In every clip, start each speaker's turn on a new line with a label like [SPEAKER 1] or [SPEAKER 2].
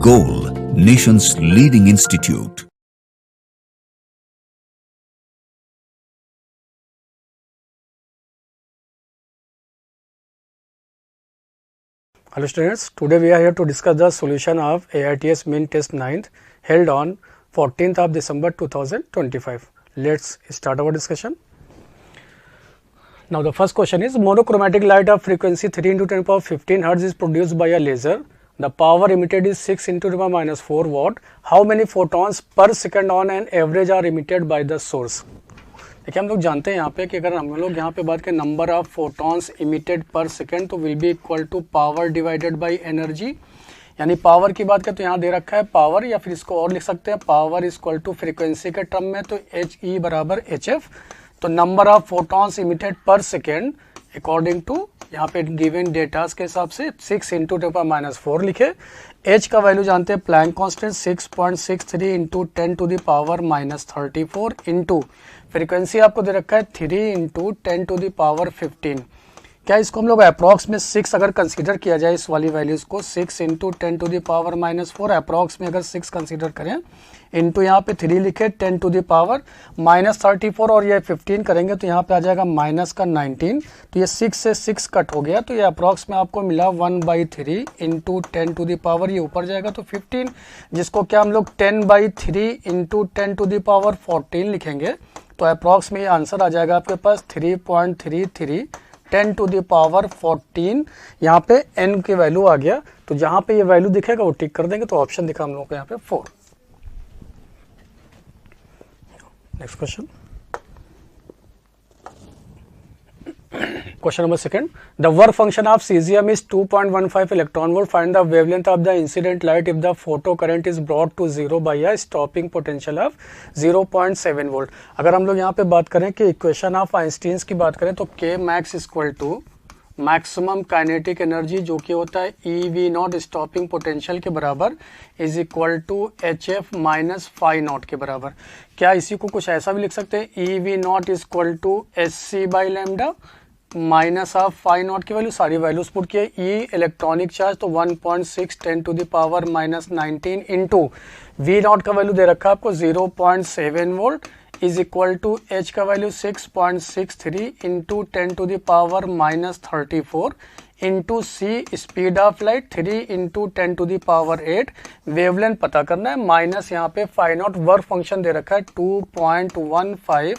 [SPEAKER 1] Goal, nation's leading institute.
[SPEAKER 2] Hello students, today we are here to discuss the solution of AITS Main Test 9th held on 14th of December 2025. Let's start our discussion. Now the first question is monochromatic light of frequency 3 into 10 to the power 15 Hz is produced by a laser. The power emitted is 6 into 10 to the power minus 4 watt. How many photons per second on an average are emitted by the source? देखिए हम लोग जानते हैं यहाँ पे कि अगर हम लोग यहाँ पे बात करें number of photons emitted per second तो will be equal to power divided by energy, यानी पावर की बात करें तो यहाँ दे रखा है पावर, या फिर इसको और लिख सकते हैं power is equal to frequency के टर्म में तो एच ई बराबर एच एफ। तो number of photons emitted per second according to यहाँ पे गिवन डेटास के हिसाब से 6 इंटू 10 पावर माइनस 4 लिखे। एच का वैल्यू जानते हैं Planck constant 6.63 into 10 to the power minus 34 into frequency आपको दे रखा है 3 इंटू 10 टू द पावर 15। क्या इसको हम लोग अप्रॉक्स में 6 अगर कंसीडर किया जाए इस वाली वैल्यूज को 6 into 10 to the power minus 4 approx में अगर 6 कंसीडर करें इंटू यहाँ पे 3 लिखे 10 टू द पावर माइनस 34 और ये 15 करेंगे तो यहाँ पे आ जाएगा माइनस का 19। तो ये 6 से 6 कट हो गया तो ये अप्रॉक्स में आपको मिला 1/3 इंटू 10 टू द पावर, ये ऊपर जाएगा तो 15, जिसको क्या हम लोग 10/3 इंटू 10 टू द पावर 14 लिखेंगे तो अप्रॉक्स में ये आंसर आ जाएगा आपके पास 3.33 10 टू द पावर 14। यहाँ पे n की वैल्यू आ गया तो जहाँ पे ये वैल्यू दिखेगा वो टिक कर देंगे तो ऑप्शन दिखा हम लोग को यहाँ पे 4। Next question, question number 2. The work function of cesium is 2.15 electron volt. Find the wavelength of the incident light if the photo current is brought to zero by a stopping potential of 0.7 volt. अगर हम लोग यहाँ पे बात करें कि equation of Einstein's की बात करें तो K max equal to maximum kinetic energy जो कि होता है E V naught stopping potential के बराबर is equal to H F minus phi naught के बराबर। क्या इसी को कुछ ऐसा भी लिख सकते हैं E V naught is equal to H C by lambda minus of phi naught की वैल्यू, सारी वैल्यूज पुट किए। ई इलेक्ट्रॉनिक चार्ज तो 1.6 10 to the power minus 19 into V naught का वैल्यू दे रखा है आपको 0.7 volt is equal to H का value 6.63 into 10 to the power minus 34 into C speed of light 3 into 10 to the power 8। Wavelength पता करना है माइनस यहाँ पे फाई नॉट वर्क फंक्शन दे रखा है 2.15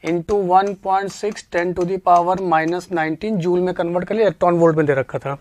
[SPEAKER 2] into 1.6 10 to the power minus 19 joule में कन्वर्ट कर लिया, इलेक्ट्रॉन वोल्ट में दे रखा था।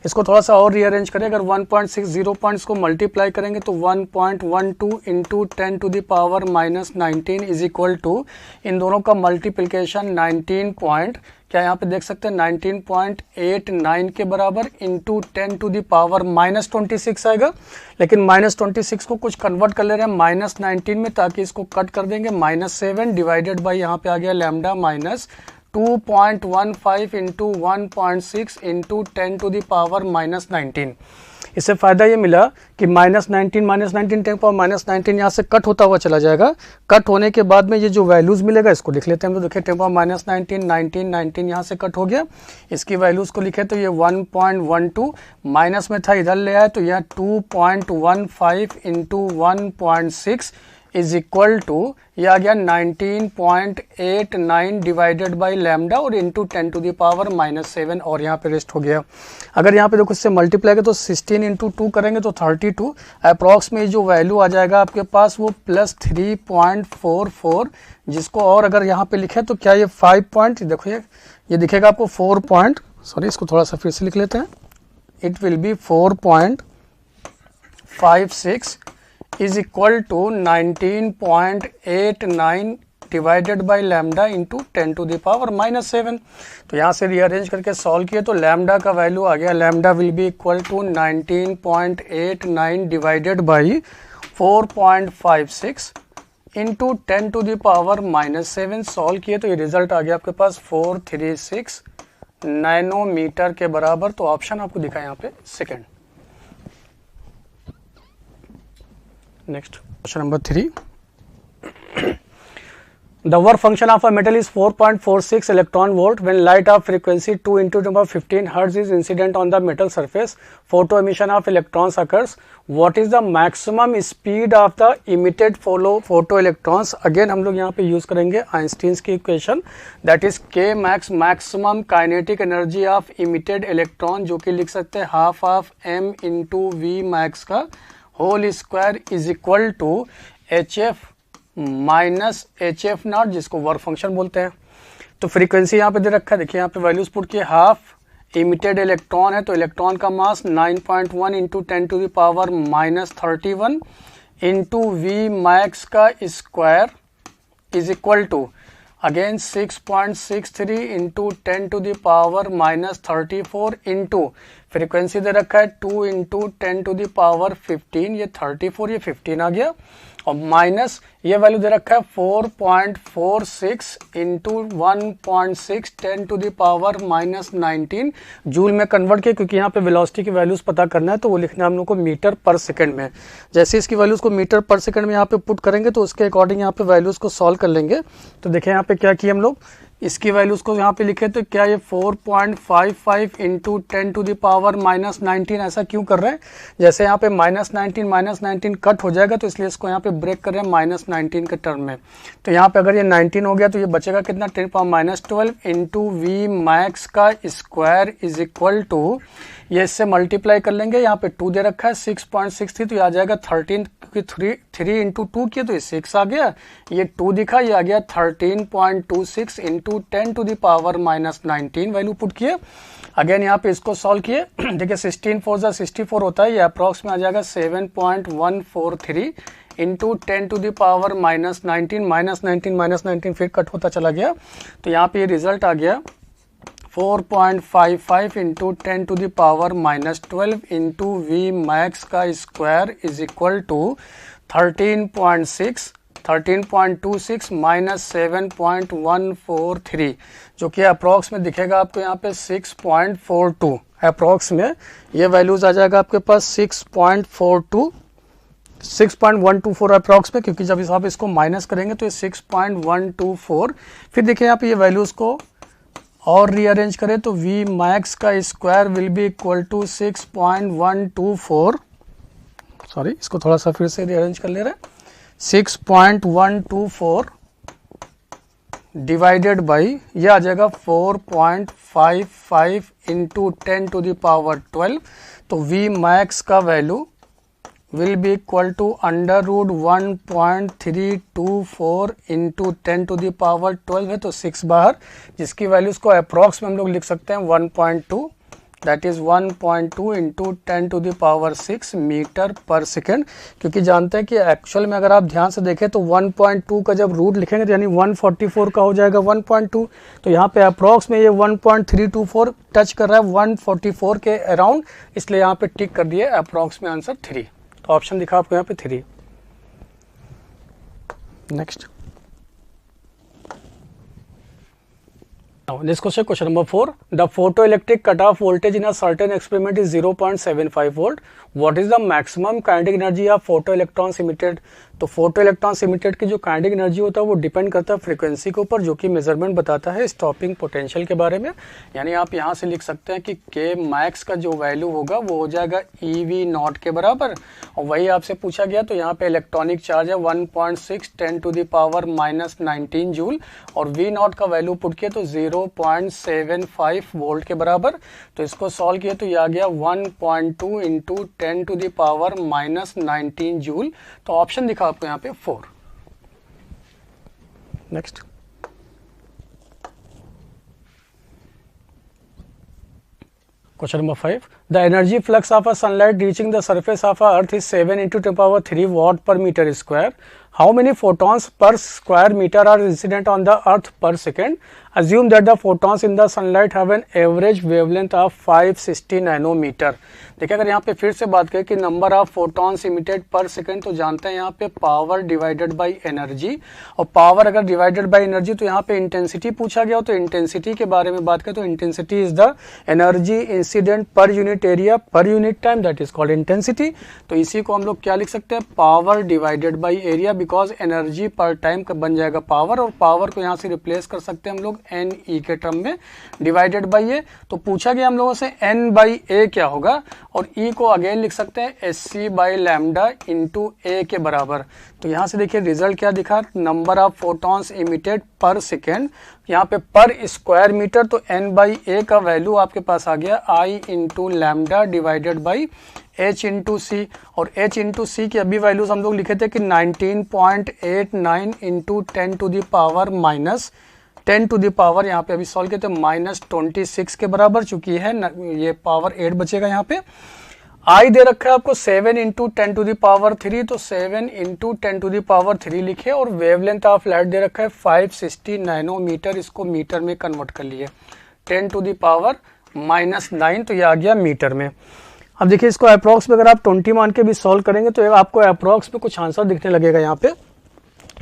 [SPEAKER 2] इसको थोड़ा सा और रीअरेंज करें, अगर 1.6 0 पॉइंट्स को मल्टीप्लाई करेंगे तो 1.12 into 10 to the power minus 19 is equal to इन दोनों का मल्टीप्लिकेशन 19 पॉइंट क्या यहाँ पे देख सकते हैं 19.89 के बराबर into 10 to the power minus 26 आएगा। लेकिन माइनस 26 को कुछ कन्वर्ट कर ले रहे हैं माइनस 19 में ताकि इसको कट कर देंगे माइनस 7 डिवाइडेड बाई यहाँ पे आ गया lambda minus 2.15 into 1.6 into 10 to the power minus 19। इससे फायदा ये मिला कि माइनस 19 10 पावर माइनस 19 यहाँ से कट होता हुआ चला जाएगा। कट होने के बाद में ये जो वैल्यूज मिलेगा इसको लिख लेते हैं हम, तो देखिए 10 पावर माइनस 19 यहाँ से कट हो गया। इसकी वैल्यूज को लिखे तो ये 1.12 माइनस में था इधर ले आए तो यह 2.15 इंटू 1.6 इज इक्वल टू ये आ गया 19.89 डिवाइडेड बाई लैम्डा और into 10 to the power minus 7 और यहाँ पे रेस्ट हो गया। अगर यहाँ पे देखो इससे मल्टीप्लाई करें तो 16 इंटू 2 करेंगे तो 32 अप्रॉक्स में जो वैल्यू आ जाएगा आपके पास वो प्लस 3.44, जिसको और अगर यहाँ पे लिखे तो क्या ये 5 पॉइंट देखो ये दिखेगा आपको 4 पॉइंट, सॉरी इसको थोड़ा सा फिर से लिख लेते हैं, it will be 4.56 is equal to 19.89 divided by lambda into 10 to the power minus 7। तो यहाँ से रीअरेंज करके सॉल्व किए तो लैम्डा का वैल्यू आ गया, lambda will be equal to 19.89 divided by 4.56 into 10 to the power minus 7। Solve किए तो ये रिजल्ट आ गया आपके पास 436 नैनोमीटर के बराबर। तो ऑप्शन आपको दिखा यहाँ पे second. Next, question number 3. The work function of a metal is 4.46 electron volt. When light of frequency 2 into 10 power 15 hertz is incident on the metal surface, photo emission of electrons occurs. What is the maximum speed of the emitted photo electrons? Again हम लोग यहाँ पे use करेंगे Einstein's की equation, that is K max, maximum kinetic energy of emitted electron, जो कि लिख सकते हैं half of m into we max का whole square is equal to HF minus HF naught, जिसको वर्क फंक्शन बोलते हैं। तो फ्रीक्वेंसी यहाँ पे दे रखा है, देखिए यहाँ पे वैल्यूज पुट किए, हाफ इमिटेड इलेक्ट्रॉन है तो इलेक्ट्रॉन का mass 9.1 into 10 to the power minus 31 into we max का square is equal to again 6.63 into 10 to the power minus 34 into frequency दे रखा है 2 इंटू 10 टू द पावर 15, ये 34 ये 15 आ गया, और माइनस ये वैल्यू दे रखा है 4.46 into 1.6 10 to the power minus 19 joule में कन्वर्ट किया, क्योंकि यहाँ पे वेलोसिटी की वैल्यूज पता करना है तो वो लिखना है हम लोग को मीटर पर सेकंड में। जैसे इसकी वैल्यूज को मीटर पर सेकंड में यहाँ पे पुट करेंगे तो उसके अकॉर्डिंग यहाँ पे वैल्यूज को सॉल्व कर लेंगे। तो देखें यहाँ पे क्या किया हम लोग, इसकी वैल्यूज को यहाँ पे लिखे तो क्या ये 4.55 into 10 to the power minus 19, ऐसा क्यों कर रहे हैं, जैसे यहाँ पे माइनस 19 कट हो जाएगा तो इसलिए इसको यहाँ पे ब्रेक कर रहे हैं माइनस 19 के टर्म में। तो यहाँ पे अगर ये 19 हो गया तो ये बचेगा कितना 10 power minus 12 into we max का स्क्वायर इज इक्वल टू, ये इससे मल्टीप्लाई कर लेंगे, यहाँ पे 2 दे रखा है 6.63 तो ये आ जाएगा 13, क्योंकि 3 इंटू 2 किया तो ये 6 आ गया, ये 2 दिखा ये आ गया 13.26 into 10 to the power minus 19 value put किए। अगेन यहाँ पे इसको सॉल्व किए, देखिए 16 4 जा 64 होता है, ये अप्रॉक्स में आ जाएगा 7.143 into 10 to the power minus 19 minus 19 फिर कट होता चला गया, तो यहाँ पे ये रिजल्ट आ गया 4.55 into 10 to the power minus 12 into we max का square is equal to 13.26 minus 7.143, जो कि अप्रॉक्स में दिखेगा आपको यहाँ पे 6.42, अप्रॉक्स में ये वैल्यूज आ जाएगा आपके पास 6.124 अप्रॉक्स में, क्योंकि जब आप इसको माइनस करेंगे तो ये 6.124। फिर देखिए यहाँ पे ये वैल्यूज को और रीअरेंज करें तो वी मैक्स का square will be equal to 6.124, sorry इसको थोड़ा सा फिर से रीअरेंज कर ले रहे हैं, 6.124 डिवाइडेड बाई ये आ जाएगा 4.55 इंटू 10 टू द पावर 12, तो वी मैक्स का value will be equal to under root 1.324 into 10 to the power 12 है तो 6 बाहर, जिसकी वैल्यूज को अप्रॉक्स में हम लोग लिख सकते हैं 1.2, that is 1.2 into 10 to the power 6 metre per second, क्योंकि जानते हैं कि एक्चुअल में अगर आप ध्यान से देखें तो 1.2 का जब रूट लिखेंगे तो यानी 144 का हो जाएगा 1.2, तो यहाँ पे अप्रॉक्स में ये 1.324 टच कर रहा है 144 के अराउंड, इसलिए यहाँ पे टिक कर दिए अप्रॉक्स में आंसर 3, तो ऑप्शन दिखा आपको यहाँ पे 3। Next This question, question number 4. The photoelectric cutoff voltage in a certain experiment is 0.75 volt. What is the maximum kinetic energy of photoelectrons emitted? तो फोटो इलेक्ट्रॉन्स इमिटेड की जो काइनेटिक एनर्जी होता है वो डिपेंड करता है फ्रीक्वेंसी के ऊपर, जो कि मेजरमेंट बताता है स्टॉपिंग पोटेंशियल के बारे में। यानी आप यहाँ से लिख सकते हैं कि के मैक्स का जो वैल्यू होगा वो हो जाएगा EV नॉट के बराबर, और वही आपसे पूछा गया, तो यहाँ पे इलेक्ट्रॉनिक चार्ज है 1.6 10 to the power minus 19 joule, और V नॉट का वैल्यू पुट किया तो 0.75 वोल्ट के बराबर, तो इसको सॉल्व किया तो ये आ गया 1.2 into 10 to the power minus 19 joule, तो ऑप्शन दिखा आपको यहाँ पे 4। Next question number 5. The energy flux of a sunlight reaching the surface of a earth is 7 into 10 power 3 watt per metre square. How many photons per square metre are incident on the earth per second. Assume that the photons in the sunlight have an average wavelength of 560 nanometre. देखिए अगर यहाँ पे फिर से बात करें कि number of photons emitted per second, तो जानते हैं यहाँ पे पावर डिवाइडेड बाय एनर्जी, और पावर अगर डिवाइडेड बाय एनर्जी तो यहाँ पे इंटेंसिटी पूछा गया हो, तो इंटेंसिटी के बारे में बात करें तो intensity is the energy incident per unit area per unit time, that is called intensity. तो इसी को हम लोग क्या लिख सकते हैं, power divided by area, because energy पर टाइम बन जाएगा पावर, और पावर को यहाँ से रिप्लेस कर सकते हैं हम लोग एन ई के टर्म में, डिवाइडेड बाय ए। तो पूछा गया हम लोगों से एन बाई ए क्या होगा, और ई को अगेन लिख सकते हैं S C by lambda into A के बराबर। तो यहाँ से देखिए रिजल्ट क्या दिखा, number of photons emitted per second, यहाँ पे पर स्क्वायर मीटर, तो एन बाई ए का वैल्यू आपके पास आ गया I into lambda divided by H into C, और एच इंटू सी की अभी वैल्यूज हम लोग लिखे थे कि 19.89 into 10 to the power minus 10 to the power, यहाँ पे अभी सॉल्व किए थे -26 के बराबर, चूंकि है ये पावर 8 बचेगा यहाँ पे। आई दे रखा है आपको 7 इंटू 10 टू द पावर 3, तो 7 इंटू 10 टू द पावर 3 लिखे, और वेवलेंथ ऑफ लाइट दे रखा है 560 नैनोमीटर, इसको मीटर में कन्वर्ट कर लिए 10 टू द पावर -9, तो ये आ गया मीटर में। अब देखिए इसको अप्रॉक्स में अगर आप 20 मान के भी सॉल्व करेंगे तो आपको अप्रॉक्स में कुछ आंसर दिखने लगेगा। यहाँ पे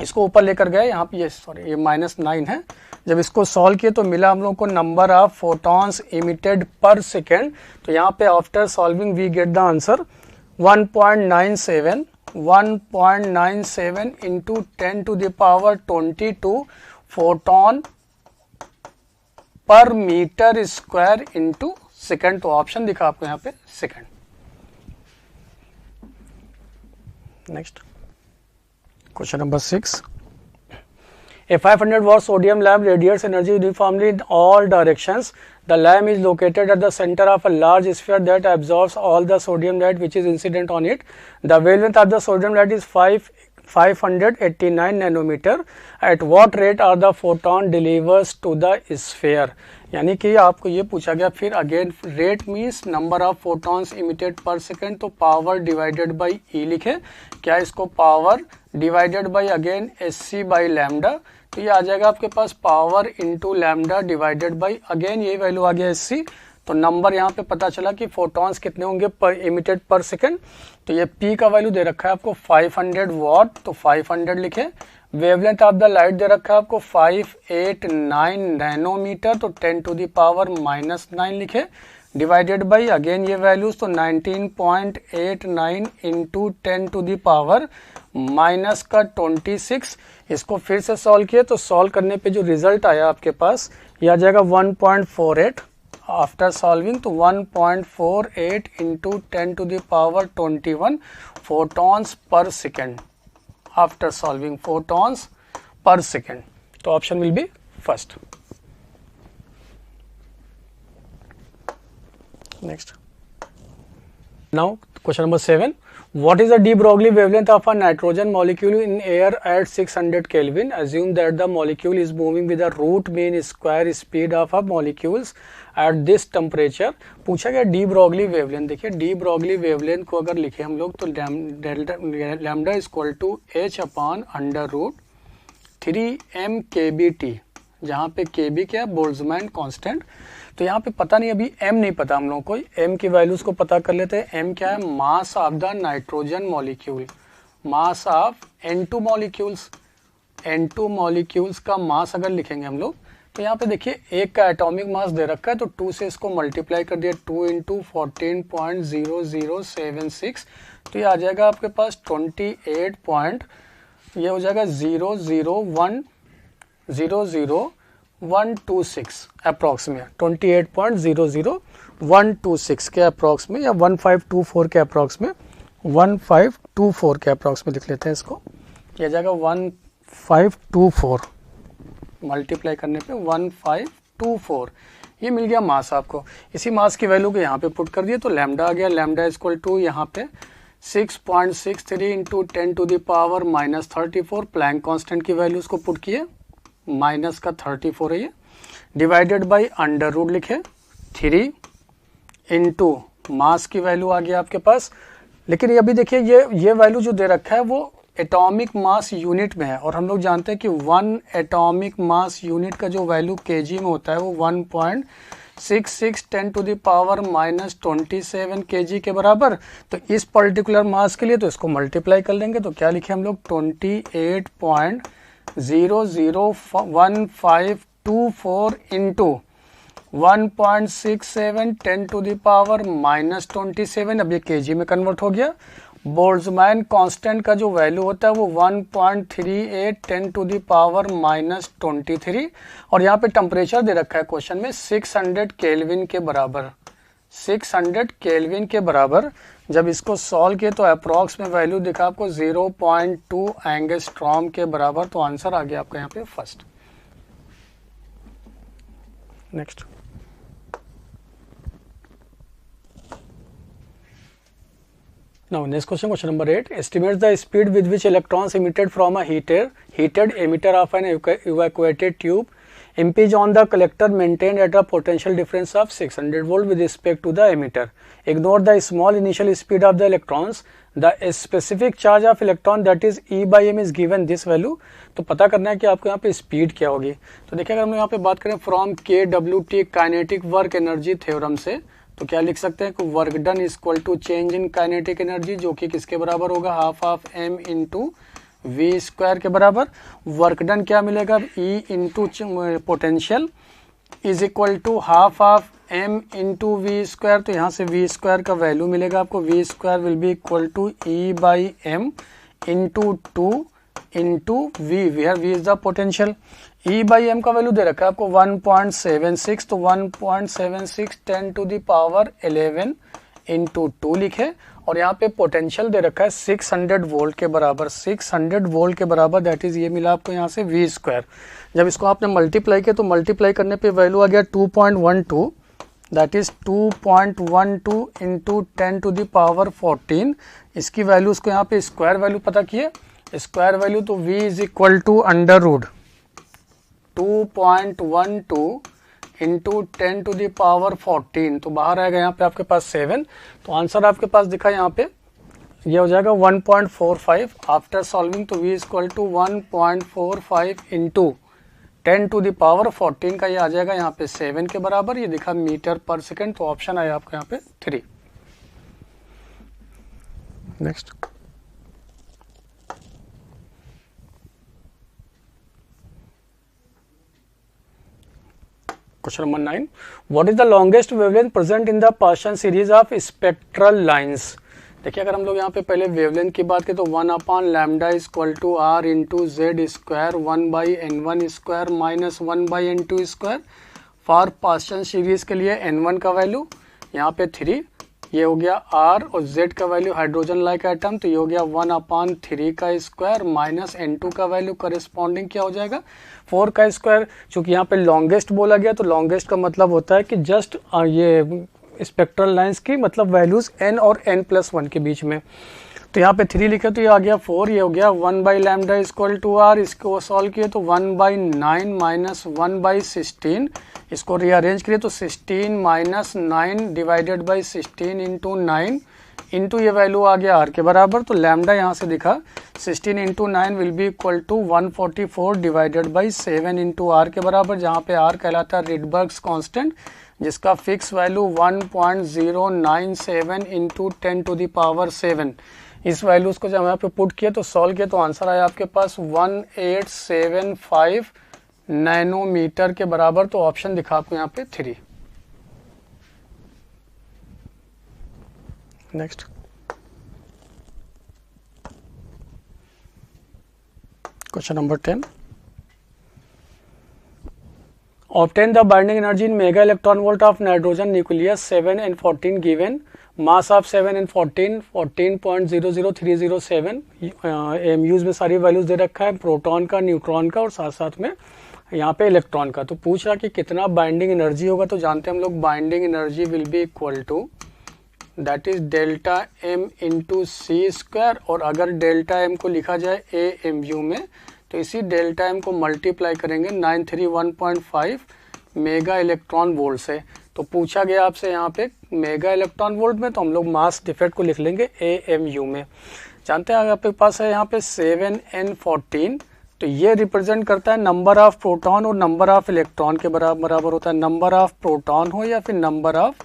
[SPEAKER 2] इसको ऊपर लेकर गए, यहाँ पे ये -9 है, जब इसको सॉल्व किए तो मिला हम लोग को number of photons emitted per second. तो यहाँ पे after solving we get the answer 1.97 into 10 to the power 22 photon per metre square into second. तो ऑप्शन दिखा आपको यहाँ पे second. Next question number 6, A 500 watt sodium lamp radiates energy uniformly in all directions. The lamp is located at the center of a large sphere that absorbs all the sodium light which is incident on it. The wavelength of the sodium light is 589 nanometer. At what rate are the photon delivers to the sphere? यानी कि आपको ये पूछा गया, फिर again rate means number of photons emitted per second, तो power divided by E लिखे, क्या इसको power divided by again S C by lambda, तो ये आ जाएगा आपके पास power into lambda divided by again यही वैल्यू आ गया एस सी। तो नंबर यहाँ पे पता चला कि फोटॉन्स कितने होंगे पर इमिटेड पर सेकेंड, तो ये पी का वैल्यू दे रखा है आपको 500 वॉट, तो 500 लिखे। वेवलेंथ ऑफ द लाइट दे रखा है आपको 589 नैनोमीटर, तो 10 टू द पावर -9 लिखे, डिवाइडेड बाई अगेन ये वैल्यूज, तो 19.89 into 10 to the power minus का 26। इसको फिर से सॉल्व किए तो सॉल्व करने पे जो रिजल्ट आया आपके पास ये आ जाएगा 1.48 आफ्टर सॉल्विंग, तो 1.48 into 10 to the power 21 photons per second after solving, photons per second. तो option will be first. Next. Now question number 7. What is the de Broglie wavelength of a nitrogen molecule in air at 600 Kelvin? Assume that the molecule is moving with the root mean square speed of a molecules at this temperature. पूछा गया de Broglie wavelength। देखिए de Broglie wavelength को अगर लिखे हम लोग तो lambda is equal to h upon under root 3m kBT, जहाँ पे kb क्या है, बोल्ट्जमैन कांस्टेंट। तो यहाँ पे पता नहीं, अभी m नहीं पता हम लोगों को, m की वैल्यूज को पता कर लेते हैं। m क्या है, मास of the nitrogen molecule, mass of N2 molecules, N2 molecules का मास अगर लिखेंगे हम लोग तो यहाँ पे देखिए एक का एटॉमिक मास दे रखा है, तो 2 से इसको मल्टीप्लाई कर दिया, 2 इंटू 14.0076, तो ये आ जाएगा आपके पास 28 पॉइंट, ये हो जाएगा 0.00126 अप्रॉक्स में, 28.00126 के अप्रॉक्स में, या 1524 के अप्रॉक्स में, 1524 के अप्रॉक्स में लिख लेते हैं इसको, यह जाएगा 1524 मल्टीप्लाई करने पे 1524, ये मिल गया मास आपको। इसी मास की वैल्यू को यहाँ पे पुट कर दिए तो लैम्डा आ गया, लैम्डा इक्वल टू यहाँ पे 6.63 into 10 to the power -34, Planck constant की वैल्यूज को पुट किए, माइनस का 34 है ये, डिवाइडेड बाई अंडर रूट लिखे 3 इंटू मास की वैल्यू आ गया आपके पास। लेकिन अभी देखिए ये वैल्यू जो दे रखा है वो एटॉमिक मास यूनिट में है और हम लोग जानते हैं कि 1 एटॉमिक मास यूनिट का जो वैल्यू केजी में होता है वो 1.66 10 टू द पावर -27 केजी के बराबर। तो इस पर्टिकुलर मास के लिए तो इसको मल्टीप्लाई कर लेंगे, तो क्या लिखे हम लोग 28.001524 इंटू 1.67 10 टू द पावर -27। अब ये केजी में कन्वर्ट हो गया। बोल्ट्जमैन कांस्टेंट का जो वैल्यू होता है वो 1.38 10 टू द पावर -23 और यहाँ पे टेम्परेचर दे रखा है क्वेश्चन में 600 केल्विन के बराबर। 600 केल्विन के बराबर जब इसको सॉल्व किए तो अप्रॉक्स में वैल्यू दिखा आपको 0.2 एंगस्ट्रॉम के बराबर। तो आंसर आ गया आपका यहाँ पे first. Next, now next question, question number 8. Estimates the speed with which electrons emitted from a heated emitter of an evacuated tube impinge on the collector maintained at a potential difference of 600 volt with respect to the emitter. Ignore the small initial speed of the electrons. The specific charge of electron that is E by m is given this value. तो पता करना है कि आपको यहाँ पे speed क्या होगी। तो देखिए अगर हम यहाँ पे बात करें from KWT kinetic work energy theorem से, तो क्या लिख सकते हैं कि work done equal to change in kinetic energy, जो कि किसके बराबर होगा, half of m into we square के बराबर। वर्क डन क्या मिलेगा, E into potential is equal to half of m into we square. तो यहाँ से वी स्क्वायर का वैल्यू मिलेगा आपको, V square will be equal to E by M into 2 into V, where V is the potential. E by M का value दे रखा है आपको 1.76, तो 1.76 10 टू द पावर 11 इंटू 2 लिखे और यहाँ पे पोटेंशियल दे रखा है 600 वोल्ट के बराबर। 600 वोल्ट के बराबर दैट इज ये मिला आपको यहाँ से वी स्क्वायर। जब इसको आपने मल्टीप्लाई किया तो मल्टीप्लाई करने पे वैल्यू आ गया 2.12, that is 2.12 into 10 to the power 14। इसकी वैल्यू उसको यहाँ पे स्क्वायर वैल्यू पता किए, स्क्वायर वैल्यू तो v is equal to under root 2.12 into 10 to the power 14। तो बाहर आएगा यहाँ पे आपके पास 7। तो आंसर आपके पास दिखा यहाँ पे ये हो जाएगा 1.45 आफ्टर सॉल्विंग। तो v is equal to 1.45 into 10 to the power 14 का ये आ जाएगा यहाँ पे 7 के बराबर। ये दिखा मीटर पर सेकेंड। तो ऑप्शन आया आपका यहाँ पे 3। Next, question number 9. What is the longest wavelength present in the partial series of spectral lines. देखिए अगर हम लोग यहाँ पे पहले वेवलेंथ की बात करें तो 1/λ equal to r into Z square 1/n1 square minus 1/n2 square. For partial series के लिए n1 का वैल्यू यहाँ पे 3, ये हो गया r और z का वैल्यू हाइड्रोजन लाइक एटम, तो ये हो गया 1/3 का स्क्वायर माइनस n2 का वैल्यू करेस्पॉन्डिंग क्या हो जाएगा 4 का स्क्वायर। चूंकि यहाँ पे लॉन्गेस्ट बोला गया तो लॉन्गेस्ट का मतलब होता है कि जस्ट ये स्पेक्ट्रल लाइंस की मतलब वैल्यूज n और n+1 के बीच में। तो यहाँ पे 3 लिखे तो ये आ गया 4, ये हो गया 1/λ इक्वल टू r। इसको सॉल्व किए तो 1/9 माइनस 1/16, इसको रीअरेंज करिए तो 16 minus 9 divided by 16 into 9 into ये वैल्यू आ गया r के बराबर। तो लैम्डा यहाँ से दिखा 16 into 9 will be equal to 144 divided by 7 into r के बराबर, जहाँ पे r कहलाता है रिडबर्ग्स कांस्टेंट जिसका fix value 1.097 into 10 to the power 7। इस वैल्यूज को जब यहाँ पे पुट किए तो सॉल्व किए तो आंसर आया आपके पास 1875 नैनोमीटर के बराबर। तो ऑप्शन दिखा आपको यहाँ पे 3। Next, question number 10. Obtain the binding energy in mega electron volt of nitrogen nucleus 7 and 14 given mass of 7 and 14 14.00307। एमयूज में सारी वैल्यूज दे रखा है प्रोटॉन का, न्यूट्रॉन का और साथ साथ में यहाँ पे इलेक्ट्रॉन का। तो पूछ रहा कि कितना बाइंडिंग एनर्जी होगा। तो जानते हैं हम लोग binding energy will be equal to that is delta M into C square, और अगर डेल्टा एम को लिखा जाए ए एम यू में तो इसी डेल्टा एम को मल्टीप्लाई करेंगे 931.5 मेगा इलेक्ट्रॉन वोल्ट से। तो पूछा गया आपसे यहाँ पे मेगा इलेक्ट्रॉन वोल्ट में, तो हम लोग मास डिफेक्ट को लिख लेंगे AMU में। जानते हैं आपके पास है यहाँ पे 7n14, तो ये रिप्रेजेंट करता है नंबर ऑफ प्रोटॉन और नंबर ऑफ इलेक्ट्रॉन के बराबर होता है। नंबर ऑफ प्रोटॉन हो या फिर नंबर ऑफ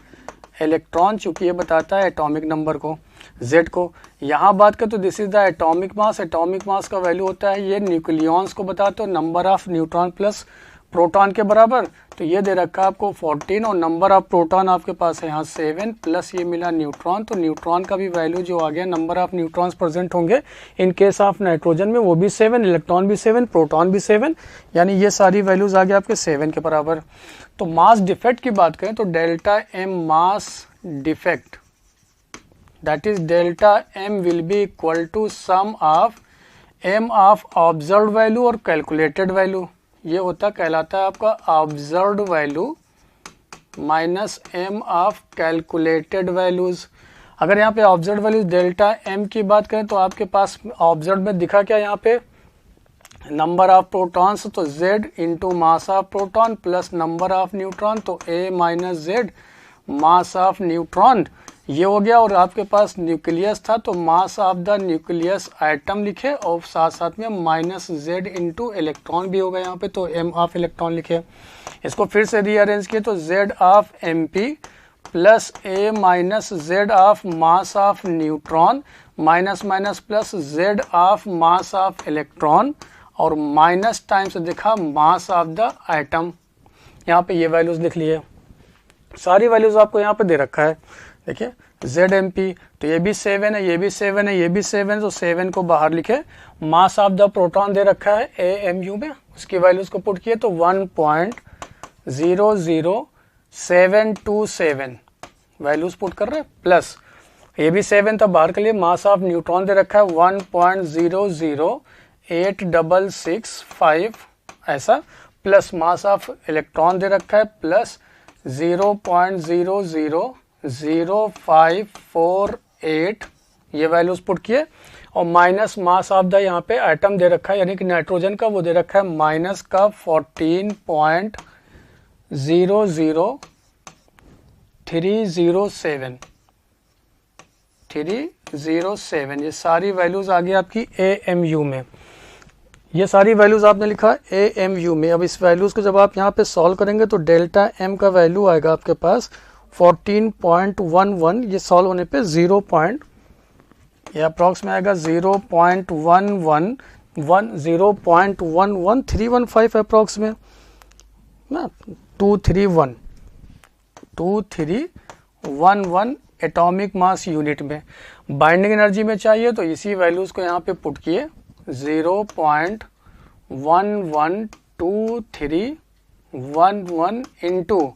[SPEAKER 2] इलेक्ट्रॉन, चूंकि ये बताता है एटॉमिक नंबर को, Z को। यहाँ बात करें तो this is the atomic mass. Atomic mass का वैल्यू होता है, ये न्यूक्लियॉन्स को बताते हो number of neutron plus proton के बराबर। तो ये दे रखा है आपको 14 और नंबर ऑफ प्रोटॉन आपके पास है यहाँ 7 प्लस ये मिला न्यूट्रॉन। तो न्यूट्रॉन का भी वैल्यू जो आ गया, नंबर ऑफ न्यूट्रॉन्स प्रेजेंट होंगे इन केस ऑफ नाइट्रोजन में, वो भी 7, इलेक्ट्रॉन भी 7, प्रोटॉन भी 7, यानी ये सारी वैल्यूज आ गए आपके 7 के बराबर। तो मास डिफेक्ट की बात करें तो delta M mass defect, that is delta M will be equal to sum of M of observe value और कैलकुलेटेड वैल्यू। ये होता कहलाता है आपका observed value minus M of calculated values. अगर यहाँ पे ऑब्जर्व्ड वैल्यूज डेल्टा एम की बात करें तो आपके पास ऑब्जर्व में दिखा क्या यहाँ पे नंबर ऑफ प्रोटॉन्स, तो Z into mass of proton plus number of neutron, तो A minus Z mass of neutron ये हो गया। और आपके पास न्यूक्लियस था तो मास ऑफ द न्यूक्लियस आइटम लिखे और साथ साथ में माइनस Z इंटू इलेक्ट्रॉन भी होगा यहाँ पे, तो M ऑफ इलेक्ट्रॉन लिखे। इसको फिर से रीअरेंज किए तो Z of MP plus A minus Z of mass of neutron minus minus plus Z of mass of electron और माइनस टाइम से देखा मास ऑफ द आइटम। यहाँ पे ये वैल्यूज लिख लिए, सारी वैल्यूज आपको यहाँ पे दे रखा है। देखिए ZMP, तो ये भी 7 है, ये भी 7 है, ये भी 7 है, तो 7 को बाहर लिखे। मास ऑफ द प्रोटॉन दे रखा है AMU में, उसकी वैल्यूज को पुट किए तो 1.00727 वैल्यूज पुट कर रहे हैं, प्लस ये भी 7 था बाहर के लिए। मास ऑफ न्यूट्रॉन दे रखा है 1.00865 ऐसा, प्लस मास ऑफ इलेक्ट्रॉन दे रखा है प्लस 0.000548 ये वैल्यूज पुट किए, और माइनस मास ऑफ द यहाँ पे आइटम दे रखा है यानी कि नाइट्रोजन का, वो दे रखा है माइनस का 14.00307 ये सारी वैल्यूज आ गई आपकी AMU में। ये सारी वैल्यूज आपने लिखा AMU में। अब इस वैल्यूज को जब आप यहाँ पे सॉल्व करेंगे तो डेल्टा M का वैल्यू आएगा आपके पास 14.11, ये सॉल्व होने पे ये अप्रॉक्स में आएगा 0.11315 अप्रॉक्स में ना, 2311 एटॉमिक मास यूनिट में। बाइंडिंग एनर्जी में चाहिए तो इसी वैल्यूज को यहाँ पे पुट किए 0.11231 इंटू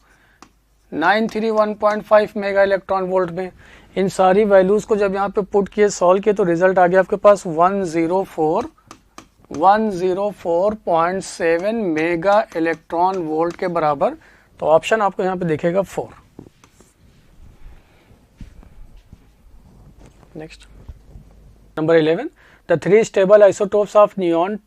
[SPEAKER 2] 931.5 मेगा इलेक्ट्रॉन वोल्ट में। इन सारी वैल्यूज को जब यहाँ पे पुट किए सॉल्व किए तो रिजल्ट आ गया आपके पास 104.7 मेगा इलेक्ट्रॉन वोल्ट के बराबर। तो ऑप्शन आपको यहाँ पे दिखेगा 4। Next number 11, the three stable isotopes of neon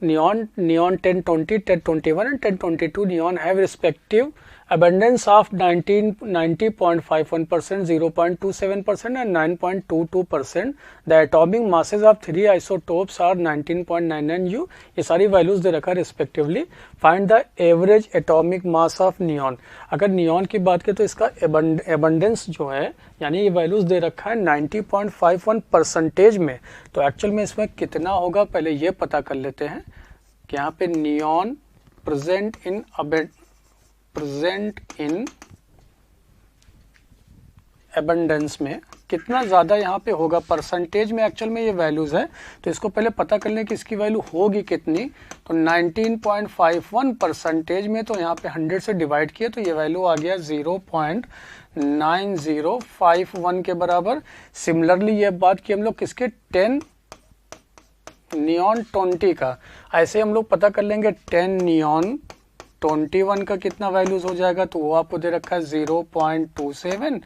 [SPEAKER 2] 1020, 1021 and 1022 neon have respective abundance of 90.51%, 0.27% and 9.22%. The atomic masses of three isotopes are 19.99 U. ये सारी वैल्यूज दे रखा है respectively. Find the average atomic mass of neon. अगर neon की बात करें तो इसका एबंडेंस जो है यानी ये वैल्यूज दे रखा है 90.51% में। तो एक्चुअल में इसमें कितना होगा पहले ये पता कर लेते हैं कि यहाँ पे नियॉन प्रेजेंट इन एबंडेंस में कितना ज़्यादा यहाँ पे होगा परसेंटेज में। एक्चुअल में ये वैल्यूज़ है तो इसको पहले पता कर लें कि इसकी वैल्यू होगी कितनी। तो 19.51% में तो यहाँ पे 100 से डिवाइड किए तो ये वैल्यू आ गया 0.9051 के बराबर। सिमिलरली ये बात की हम लोग किसके 10 नियॉन 20 का, ऐसे हम लोग पता कर लेंगे 10 नियॉन 21 का कितना वैल्यूज हो जाएगा। तो वो आपको दे रखा है 0.27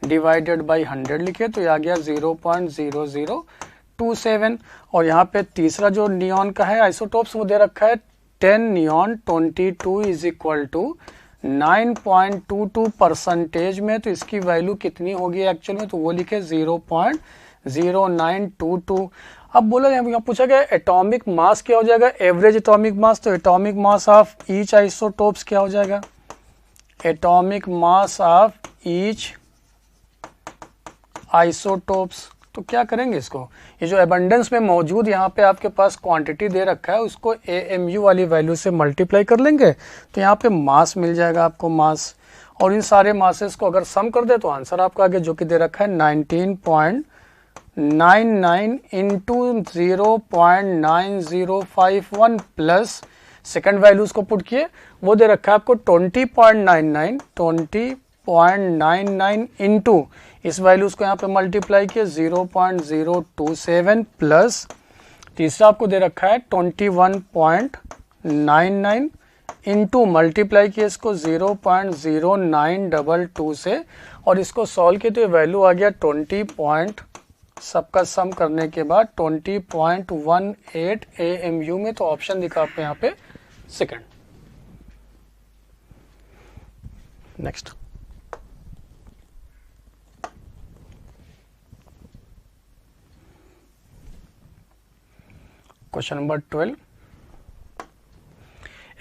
[SPEAKER 2] डिवाइडेड बाई 100 लिखे तो ये आ गया 0.0027। और यहाँ पे तीसरा जो नियॉन का है आइसोटोप्स वो दे रखा है 10 नियॉन 22 इज इक्वल टू 9.22% में, तो इसकी वैल्यू कितनी होगी एक्चुअल में, तो वो लिखे 0.0922। अब बोला यहाँ पूछा गया एटॉमिक मास क्या हो जाएगा, एवरेज एटॉमिक मास, तो atomic mass of each isotopes क्या हो जाएगा, atomic mass of each isotopes. तो क्या करेंगे इसको, ये जो एबंडेंस में मौजूद यहाँ पे आपके पास क्वांटिटी दे रखा है उसको AMU वाली वैल्यू से मल्टीप्लाई कर लेंगे, तो यहाँ पे मास मिल जाएगा आपको मास, और इन सारे मासेस को अगर सम कर दे तो आंसर आपका आगे जो कि दे रखा है 19.99 इंटू 0.9051 प्लस सेकेंड वैल्यूज को पुट किए, वो दे रखा है आपको 20.99 इंटू इस वैल्यूज को यहाँ पे मल्टीप्लाई किए 0.027 प्लस तीसरा आपको दे रखा है 21.99 इंटू मल्टीप्लाई किए इसको 0.0922 से, और इसको सॉल्व किए तो ये वैल्यू आ गया 20 सबका सम करने के बाद 20.18 AMU में। तो ऑप्शन दिखा आपको यहाँ पे second. Next question number 12।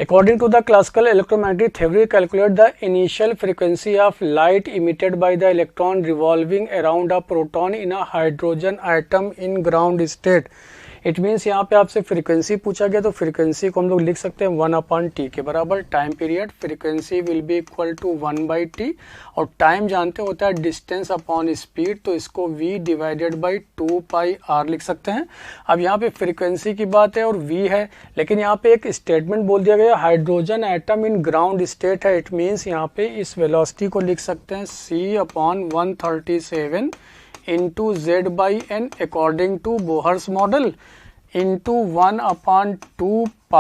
[SPEAKER 2] According to the classical electromagnetic theory, calculate the initial frequency of light emitted by the electron revolving around a proton in a hydrogen atom in ground state. It means यहाँ पे आपसे frequency पूछा गया, तो frequency को हम लोग लिख सकते हैं 1/t के बराबर time period, frequency will be equal to 1/t, और टाइम जानते होता है डिस्टेंस अपॉन स्पीड, तो इसको v डिवाइडेड बाई 2πr लिख सकते हैं। अब यहाँ पे फ्रीक्वेंसी की बात है और v है, लेकिन यहाँ पे एक स्टेटमेंट बोल दिया गया hydrogen atom in ground state है, इट मीन्स यहाँ पे इस वेलोसिटी को लिख सकते हैं c/137 into z/n according to Bohr's model into 1/2π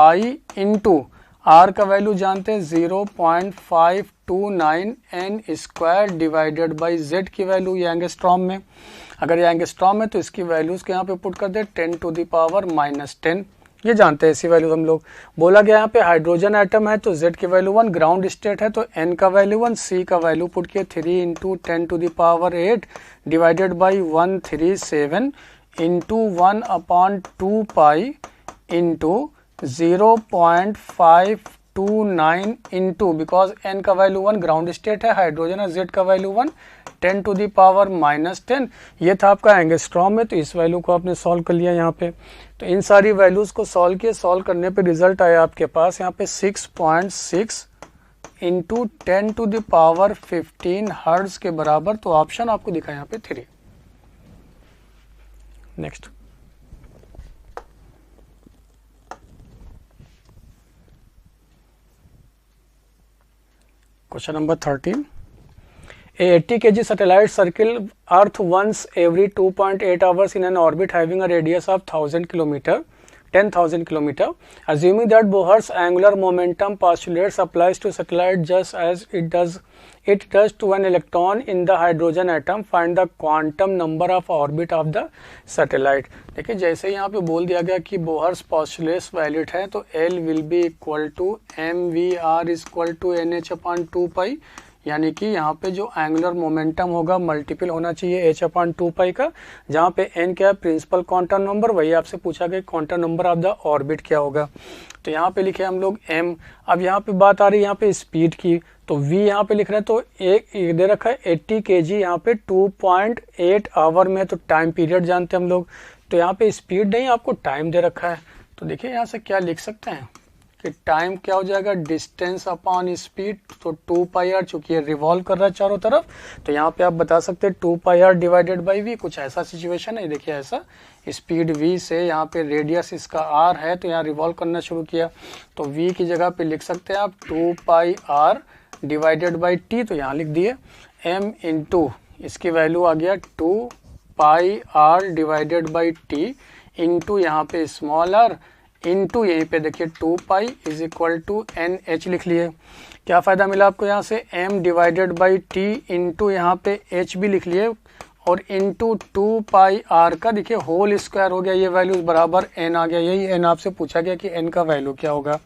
[SPEAKER 2] into r का वैल्यू जानते हैं 0.529 n square divided by z की वैल्यू ये एंगस्ट्रॉम में, अगर ये एंगस्ट्रॉम है तो इसकी वैल्यूज को यहाँ पे पुट कर दे 10⁻⁻10, ये जानते हैं ऐसी वैल्यू हम लोग। बोला गया यहाँ पे हाइड्रोजन एटम है तो z की वैल्यू 1, ग्राउंड स्टेट है तो n का वैल्यू 1, c का वैल्यू पुट किया 3 × 10⁻8 divided by 137 into 1/2π into 0.529 into, because n का वैल्यू 1 ग्राउंड स्टेट है, हाइड्रोजन है, z का वैल्यू 1, 10⁻⁻10, ये था आपका एंगस्ट्रॉम में, तो इस वैल्यू को आपने सॉल्व कर लिया यहाँ पे। तो इन सारी वैल्यूज को सॉल्व किए, सॉल्व करने पे रिजल्ट आया आपके पास यहाँ पे 6.6 इंटू 10⁻15 हर्ट्ज के बराबर, तो ऑप्शन आपको दिखा यहाँ पे 3। Next question number 13। A 80 kg satellite circle Earth once every 2.8 hours in an orbit having a radius of 10,000 km. Assuming that Bohr's angular momentum postulates applies to satellite just as it does to an electron in the hydrogen atom, find the quantum number of orbit of the satellite. देखिए जैसे यहाँ पे बोल दिया गया कि Bohr's postulates valid है तो L will be equal to mvr equal to nh/2π, यानी कि यहाँ पे जो एंगुलर मोमेंटम होगा मल्टीपल होना चाहिए h/2π का, जहाँ पे n क्या है प्रिंसिपल क्वांटम नंबर, वही आपसे पूछा गया quantum number of the orbit क्या होगा, तो यहाँ पे लिखे हम लोग m। अब यहाँ पे बात आ रही है यहाँ पे स्पीड की, तो v यहाँ पे लिख रहे हैं, तो एक दे रखा है 80 kg यहाँ पे 2.8 आवर में, तो टाइम पीरियड जानते हैं हम लोग, तो यहाँ पे स्पीड नहीं आपको टाइम दे रखा है, तो देखिए यहाँ से क्या लिख सकते हैं कि टाइम क्या हो जाएगा डिस्टेंस अपॉन स्पीड, तो 2πr, चूंकि ये रिवॉल्व कर रहा है चारों तरफ, तो यहाँ पे आप बता सकते हैं 2πr डिवाइडेड बाई v, कुछ ऐसा सिचुएशन है, देखिए ऐसा स्पीड v से यहाँ पे रेडियस इसका r है, तो यहाँ रिवॉल्व करना शुरू किया, तो v की जगह पे लिख सकते हैं आप 2πr डिवाइडेड बाई t, तो यहाँ लिख दिए m इंटू इसकी वैल्यू आ गया 2πr divided by t into यहाँ पे स्मॉल r इंटू यहीं पे देखिए 2π इज इक्वल टू NH लिख लिए। क्या फ़ायदा मिला आपको यहाँ से m divided by t into यहाँ पे h भी लिख लिए, और इंटू 2πr का देखिए होल स्क्वायर हो गया, ये वैल्यूज बराबर n आ गया, यही n आपसे पूछा गया कि n का वैल्यू क्या होगा,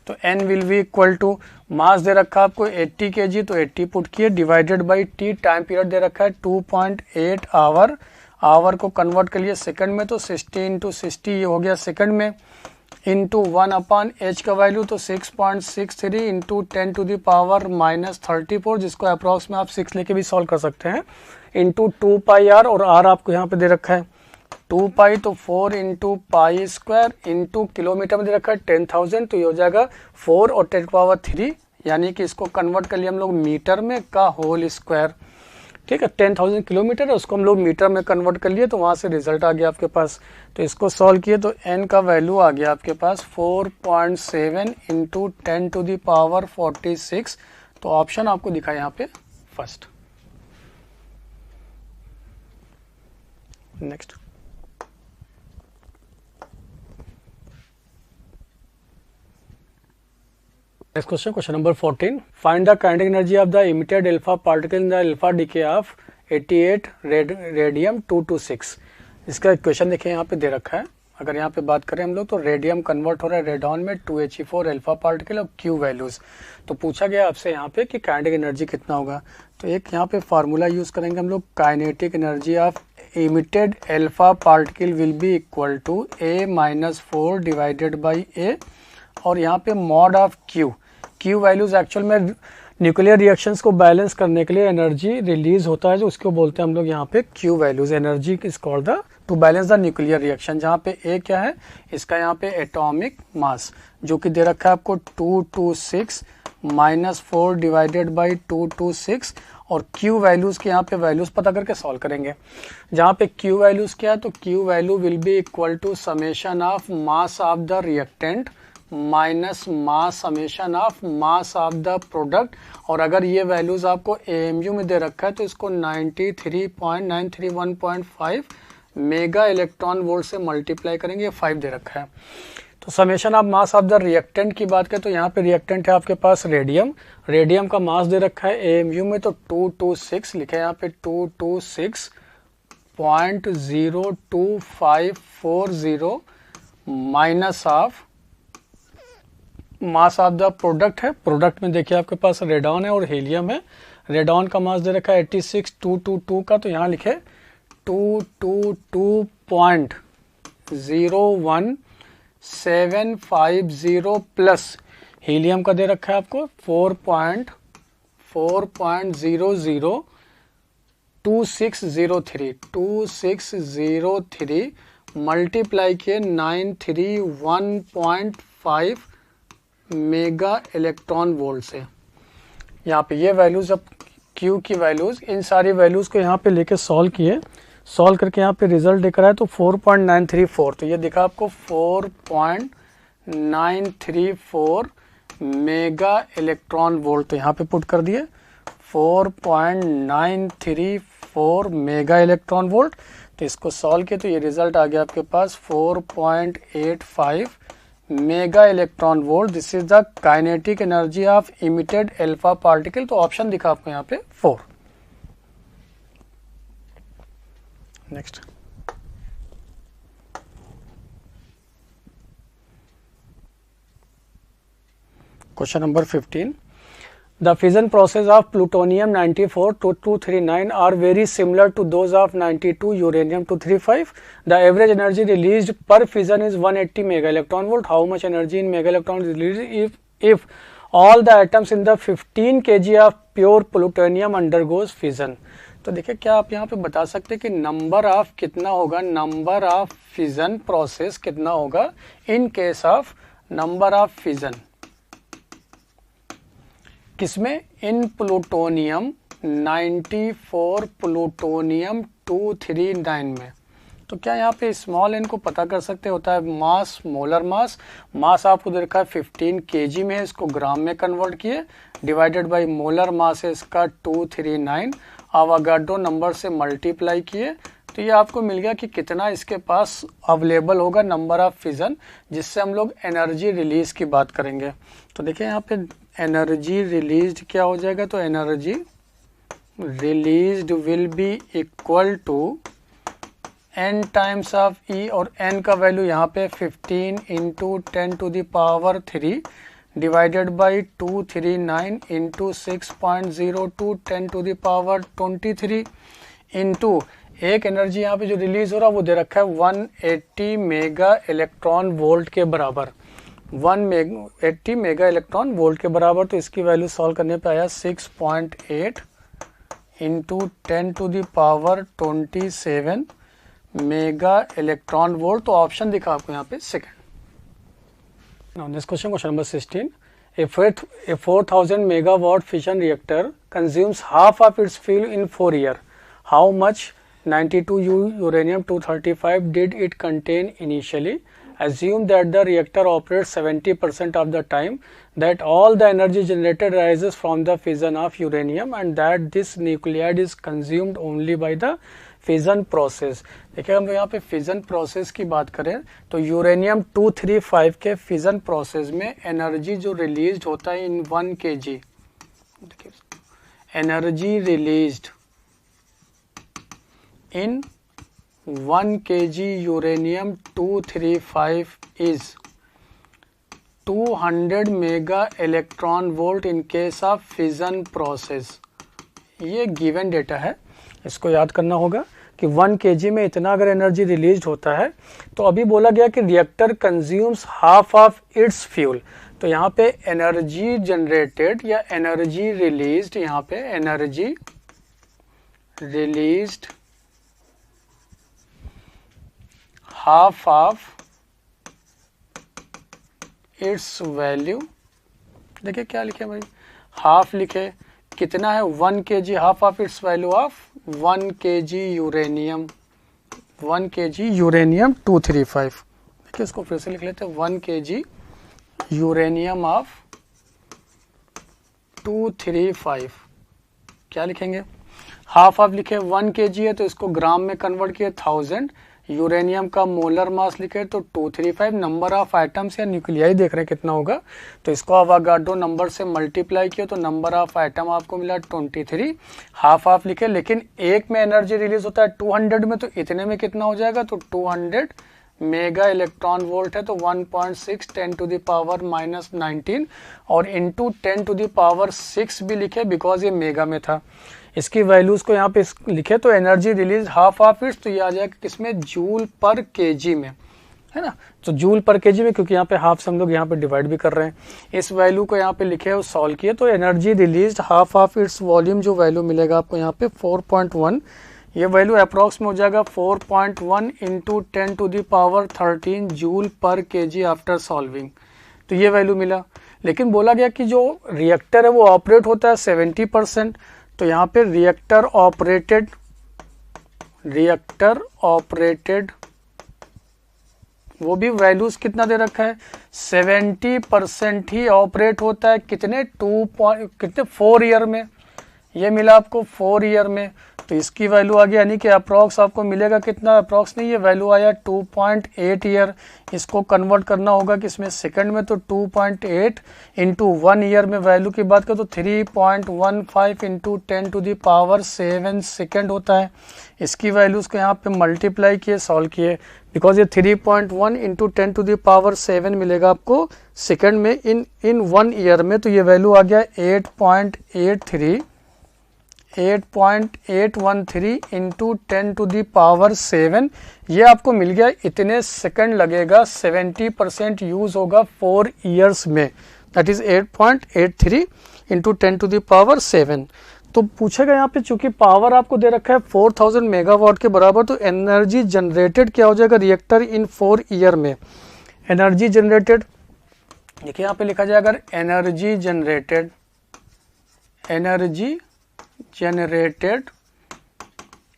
[SPEAKER 2] तो n will be equal to, mass दे रखा है आपको 80 kg, तो 80 पुट किए, divided by t, time period दे रखा है 2.8 आवर, आवर को कन्वर्ट कर लिए सेकंड में, तो 60 इंटू 60 ये हो गया सेकंड में, इंटू 1/h का वैल्यू तो 6.63 इंटू 10 टू द पावर -34, जिसको अप्रॉक्स में आप 6 लेके भी सॉल्व कर सकते हैं, इंटू 2 पाई आर, और आर आपको यहाँ पे दे रखा है 2 पाई, तो 4 into pi square, into kilometre में दे रखा है 10,000, तो ये हो जाएगा 4 और 10 पावर 3, यानी कि इसको कन्वर्ट कर लिया हम लोग मीटर में का होल स्क्वायर। ठीक है, 10,000 किलोमीटर है, उसको हम लोग मीटर में कन्वर्ट कर लिए, तो वहाँ से रिजल्ट आ गया आपके पास। तो इसको सॉल्व किए तो n का वैल्यू आ गया आपके पास 4.7 इंटू 10 टू द पावर 46, तो ऑप्शन आपको दिखा यहाँ पे first. Next next question, question number 14. Find the kinetic energy of the emitted alpha particle in the alpha decay of 88 radium 226। इसका इक्वेशन देखिए यहाँ पे दे रखा है। अगर यहाँ पे बात करें हम लोग, तो रेडियम कन्वर्ट हो रहा है रेडॉन में 2He4 अल्फा पार्टिकल और Q वैल्यूज। तो पूछा गया आपसे यहाँ पे कि काइनेटिक एनर्जी कितना होगा, तो एक यहाँ पे फार्मूला यूज करेंगे हम लोग, kinetic energy of emitted alpha particle will be equal to A-4 divided by A, और यहाँ पे mod of Q values actual में न्यूक्लियर रिएक्शंस को बैलेंस करने के लिए एनर्जी रिलीज होता है, जो उसको बोलते हैं हम लोग यहाँ पे Q values. Energy is called the two balance the nuclear reaction, जहाँ पे A क्या है, इसका यहाँ पे एटॉमिक मास जो कि दे रखा है आपको 226 -4 डिवाइडेड बाई 226, और Q वैल्यूज के यहाँ पे वैल्यूज पता करके सॉल्व करेंगे। जहाँ पे Q वैल्यूज क्या है, तो Q value will be equal to summation of mass of the reactant minus mass summation of mass of the product, और अगर ये वैल्यूज आपको AMU में दे रखा है तो इसको 93.931.5 मेगा इलेक्ट्रॉन वोल्ट से मल्टीप्लाई करेंगे, ये 5 दे रखा है। तो summation of mass of the reactant की बात करें तो यहाँ पे रिएक्टेंट है आपके पास रेडियम, रेडियम का मास दे रखा है AMU में तो 226 लिखा है यहाँ पे 226.02540 minus of mass of the product है। प्रोडक्ट में देखिए आपके पास रेडॉन है और हीलियम है। रेडॉन का मास दे रखा है 86,222 का, तो यहाँ लिखे 222.01750 प्लस हीलियम का दे रखा है आपको 4.2603 मल्टीप्लाई किए 931.5 मेगा इलेक्ट्रॉन वोल्ट से। यहाँ पे ये वैल्यूज, अब Q की वैल्यूज, इन सारी वैल्यूज को यहाँ पे लेके सॉल्व किए, सॉल्व करके यहाँ पे रिजल्ट दिख रहा है तो 4.934, तो ये दिखा आपको 4.934 मेगा इलेक्ट्रॉन वोल्ट, तो यहाँ पे पुट कर दिए 4.934 मेगा इलेक्ट्रॉन वोल्ट। तो इसको सॉल्व किए तो ये रिजल्ट आ गया आपके पास 4.85 mega electron volt. This is the kinetic energy of emitted alpha particle. तो ऑप्शन दिखा आपको यहाँ पे 4। Next question number 15। The fission process of plutonium 94 to 239 are very similar to those of 92 uranium 235. The average energy released per fission is 180 mega electron volt. How much energy in mega electron is released if all the atoms in the 15 kg of pure plutonium undergoes fission? तो देखिए क्या आप यहाँ पे बता सकते हैं कि नंबर ऑफ कितना होगा, नंबर ऑफ फिजन प्रोसेस कितना होगा इन case of number of fission, किसमें, इन प्लूटोनियम 94 प्लूटोनियम 239 में। तो क्या यहाँ पे स्मॉल n को पता कर सकते होता है मास, मोलर मास, मास आपको दे रखा है 15 kg में, इसको ग्राम में कन्वर्ट किए, डिवाइडेड बाय मोलर मास है इसका 239, अवोगाड्रो नंबर से मल्टीप्लाई किए, तो ये आपको मिल गया कि कितना इसके पास अवेलेबल होगा नंबर ऑफ फिजन, जिससे हम लोग एनर्जी रिलीज की बात करेंगे। तो देखिए यहाँ पे एनर्जी रिलीज्ड क्या हो जाएगा, तो energy released will be equal to n times of E, और n का वैल्यू यहाँ पे 15 into 10 to the power 3 divided by 239 into 6.02 10 to the power 23 into एक एनर्जी यहाँ पे जो रिलीज हो रहा है वो दे रखा है 180 मेगा इलेक्ट्रॉन वोल्ट के बराबर, 180 मेगा इलेक्ट्रॉन वोल्ट के बराबर। तो इसकी वैल्यू सॉल्व करने पे आया 6.8 into 10 to the power 27 mega electron volt. तो ऑप्शन दिखा आपको यहाँ पे second. Now this question number 16. A 4000 megawatt fission reactor consumes half of its fuel in 4 years. How much 92 uranium 235 did it contain initially? Assume that the reactor operates 70% of the time, that all the energy generated arises from the fission of uranium and that this nuclide is consumed only by the fission process. देखिए हम यहाँ पे fission process की बात करें तो uranium 235 के fission process में एनर्जी जो रिलीज्ड होता है इन 1 kg, energy released in 1 kg uranium 235 is 200 mega electron volt in case of fission process. ये गिवन डेटा है, इसको याद करना होगा कि 1 kg में इतना अगर एनर्जी रिलीज होता है तो अभी बोला गया कि reactor consumes half of its fuel. तो यहाँ पे एनर्जी जनरेटेड या एनर्जी रिलीज्ड, यहाँ पे energy released half of its value. देखिए क्या लिखे भाई, हाफ लिखे, कितना है 1 kg, half of its value of 1 kg uranium, 1 kg uranium 235। देखिए इसको फिर से लिख लेते हैं, 1 kg यूरेनियम ऑफ 235। क्या लिखेंगे, हाफ ऑफ लिखे 1 kg है तो इसको ग्राम में कन्वर्ट किए 1000, यूरेनियम का मोलर मास लिखे तो 235, नंबर ऑफ आइटम्स या न्यूक्लियाई देख रहे हैं कितना होगा तो इसको अवागाड्रो नंबर से मल्टीप्लाई किया तो नंबर ऑफ आइटम आपको मिला 23। हाफ ऑफ लिखे, लेकिन एक में एनर्जी रिलीज होता है 200 में, तो इतने में कितना हो जाएगा, तो 200 मेगा इलेक्ट्रॉन वोल्ट है तो 1.6 10 टू द पावर -19 और इंटू 10 टू द पावर 6 भी लिखे बिकॉज ये मेगा में था। इसकी वैल्यूज को यहाँ पे लिखे तो energy release half of its, तो ये आ जाएगा किसमें, जूल पर केजी में, है ना। तो जूल पर केजी में, क्योंकि यहाँ पे हाफ से हम लोग यहाँ पे डिवाइड भी कर रहे हैं। इस वैल्यू को यहाँ पे लिखे और सॉल्व किए तो energy release half of its volume जो वैल्यू मिलेगा आपको यहाँ पे 4.1, ये वैल्यू अप्रॉक्स में हो जाएगा 4.1 into 10 to the power 13 joule per KG after solving. तो ये वैल्यू मिला, लेकिन बोला गया कि जो रिएक्टर है वो ऑपरेट होता है 70%, तो यहाँ पे रिएक्टर ऑपरेटेड वो भी वैल्यूज कितना दे रखा है, 70% ही ऑपरेट होता है, कितने 4 ईयर में, ये मिला आपको 4 ईयर में। तो इसकी वैल्यू आ गई, यानी कि अप्रॉक्स आपको मिलेगा कितना, अप्रॉक्स नहीं, ये वैल्यू आया 2.8 ईयर। इसको कन्वर्ट करना होगा किसमें, सेकंड में, तो 2.8 इंटू 1 ईयर में वैल्यू की बात करें तो 3.15 into 10 to the power 7 second होता है। इसकी वैल्यूज को यहाँ पे मल्टीप्लाई किए, सॉल्व किए, बिकॉज ये 3.1 इंटू 10 टू द पावर 7 मिलेगा आपको सेकेंड में इन 1 ईयर में। तो ये वैल्यू आ गया 8.813 इंटू 10 टू दी पावर 7, ये आपको मिल गया। इतने सेकंड लगेगा, 70% यूज होगा 4 ईयर्स में, that is 8.83 into 10 to the power 7। तो पूछेगा यहाँ पे, चूंकि पावर आपको दे रखा है 4000 मेगावाट के बराबर, तो एनर्जी जनरेटेड क्या हो जाएगा रिएक्टर इन 4 ईयर में। एनर्जी जनरेटेड देखिए यहाँ पे लिखा जाएगा, एनर्जी जनरेटेड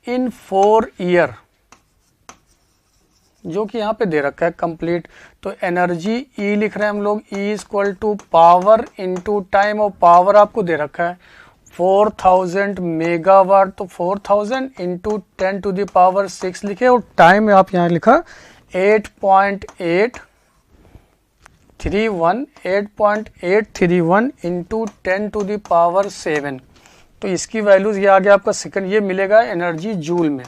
[SPEAKER 2] इन 4 ईयर, जो कि यहाँ पे दे रखा है कंप्लीट। तो एनर्जी ई लिख रहे हैं हम लोग, E equal to power into time, और पावर आपको दे रखा है 4000 मेगावाट, तो 4000 इंटू 10 टू द पावर 6 लिखे, और टाइम आप यहाँ लिखा 8.831 इंटू 10 टू द पावर 7। तो इसकी वैल्यूज ये आ गया आपका सेकंड, ये मिलेगा एनर्जी जूल में।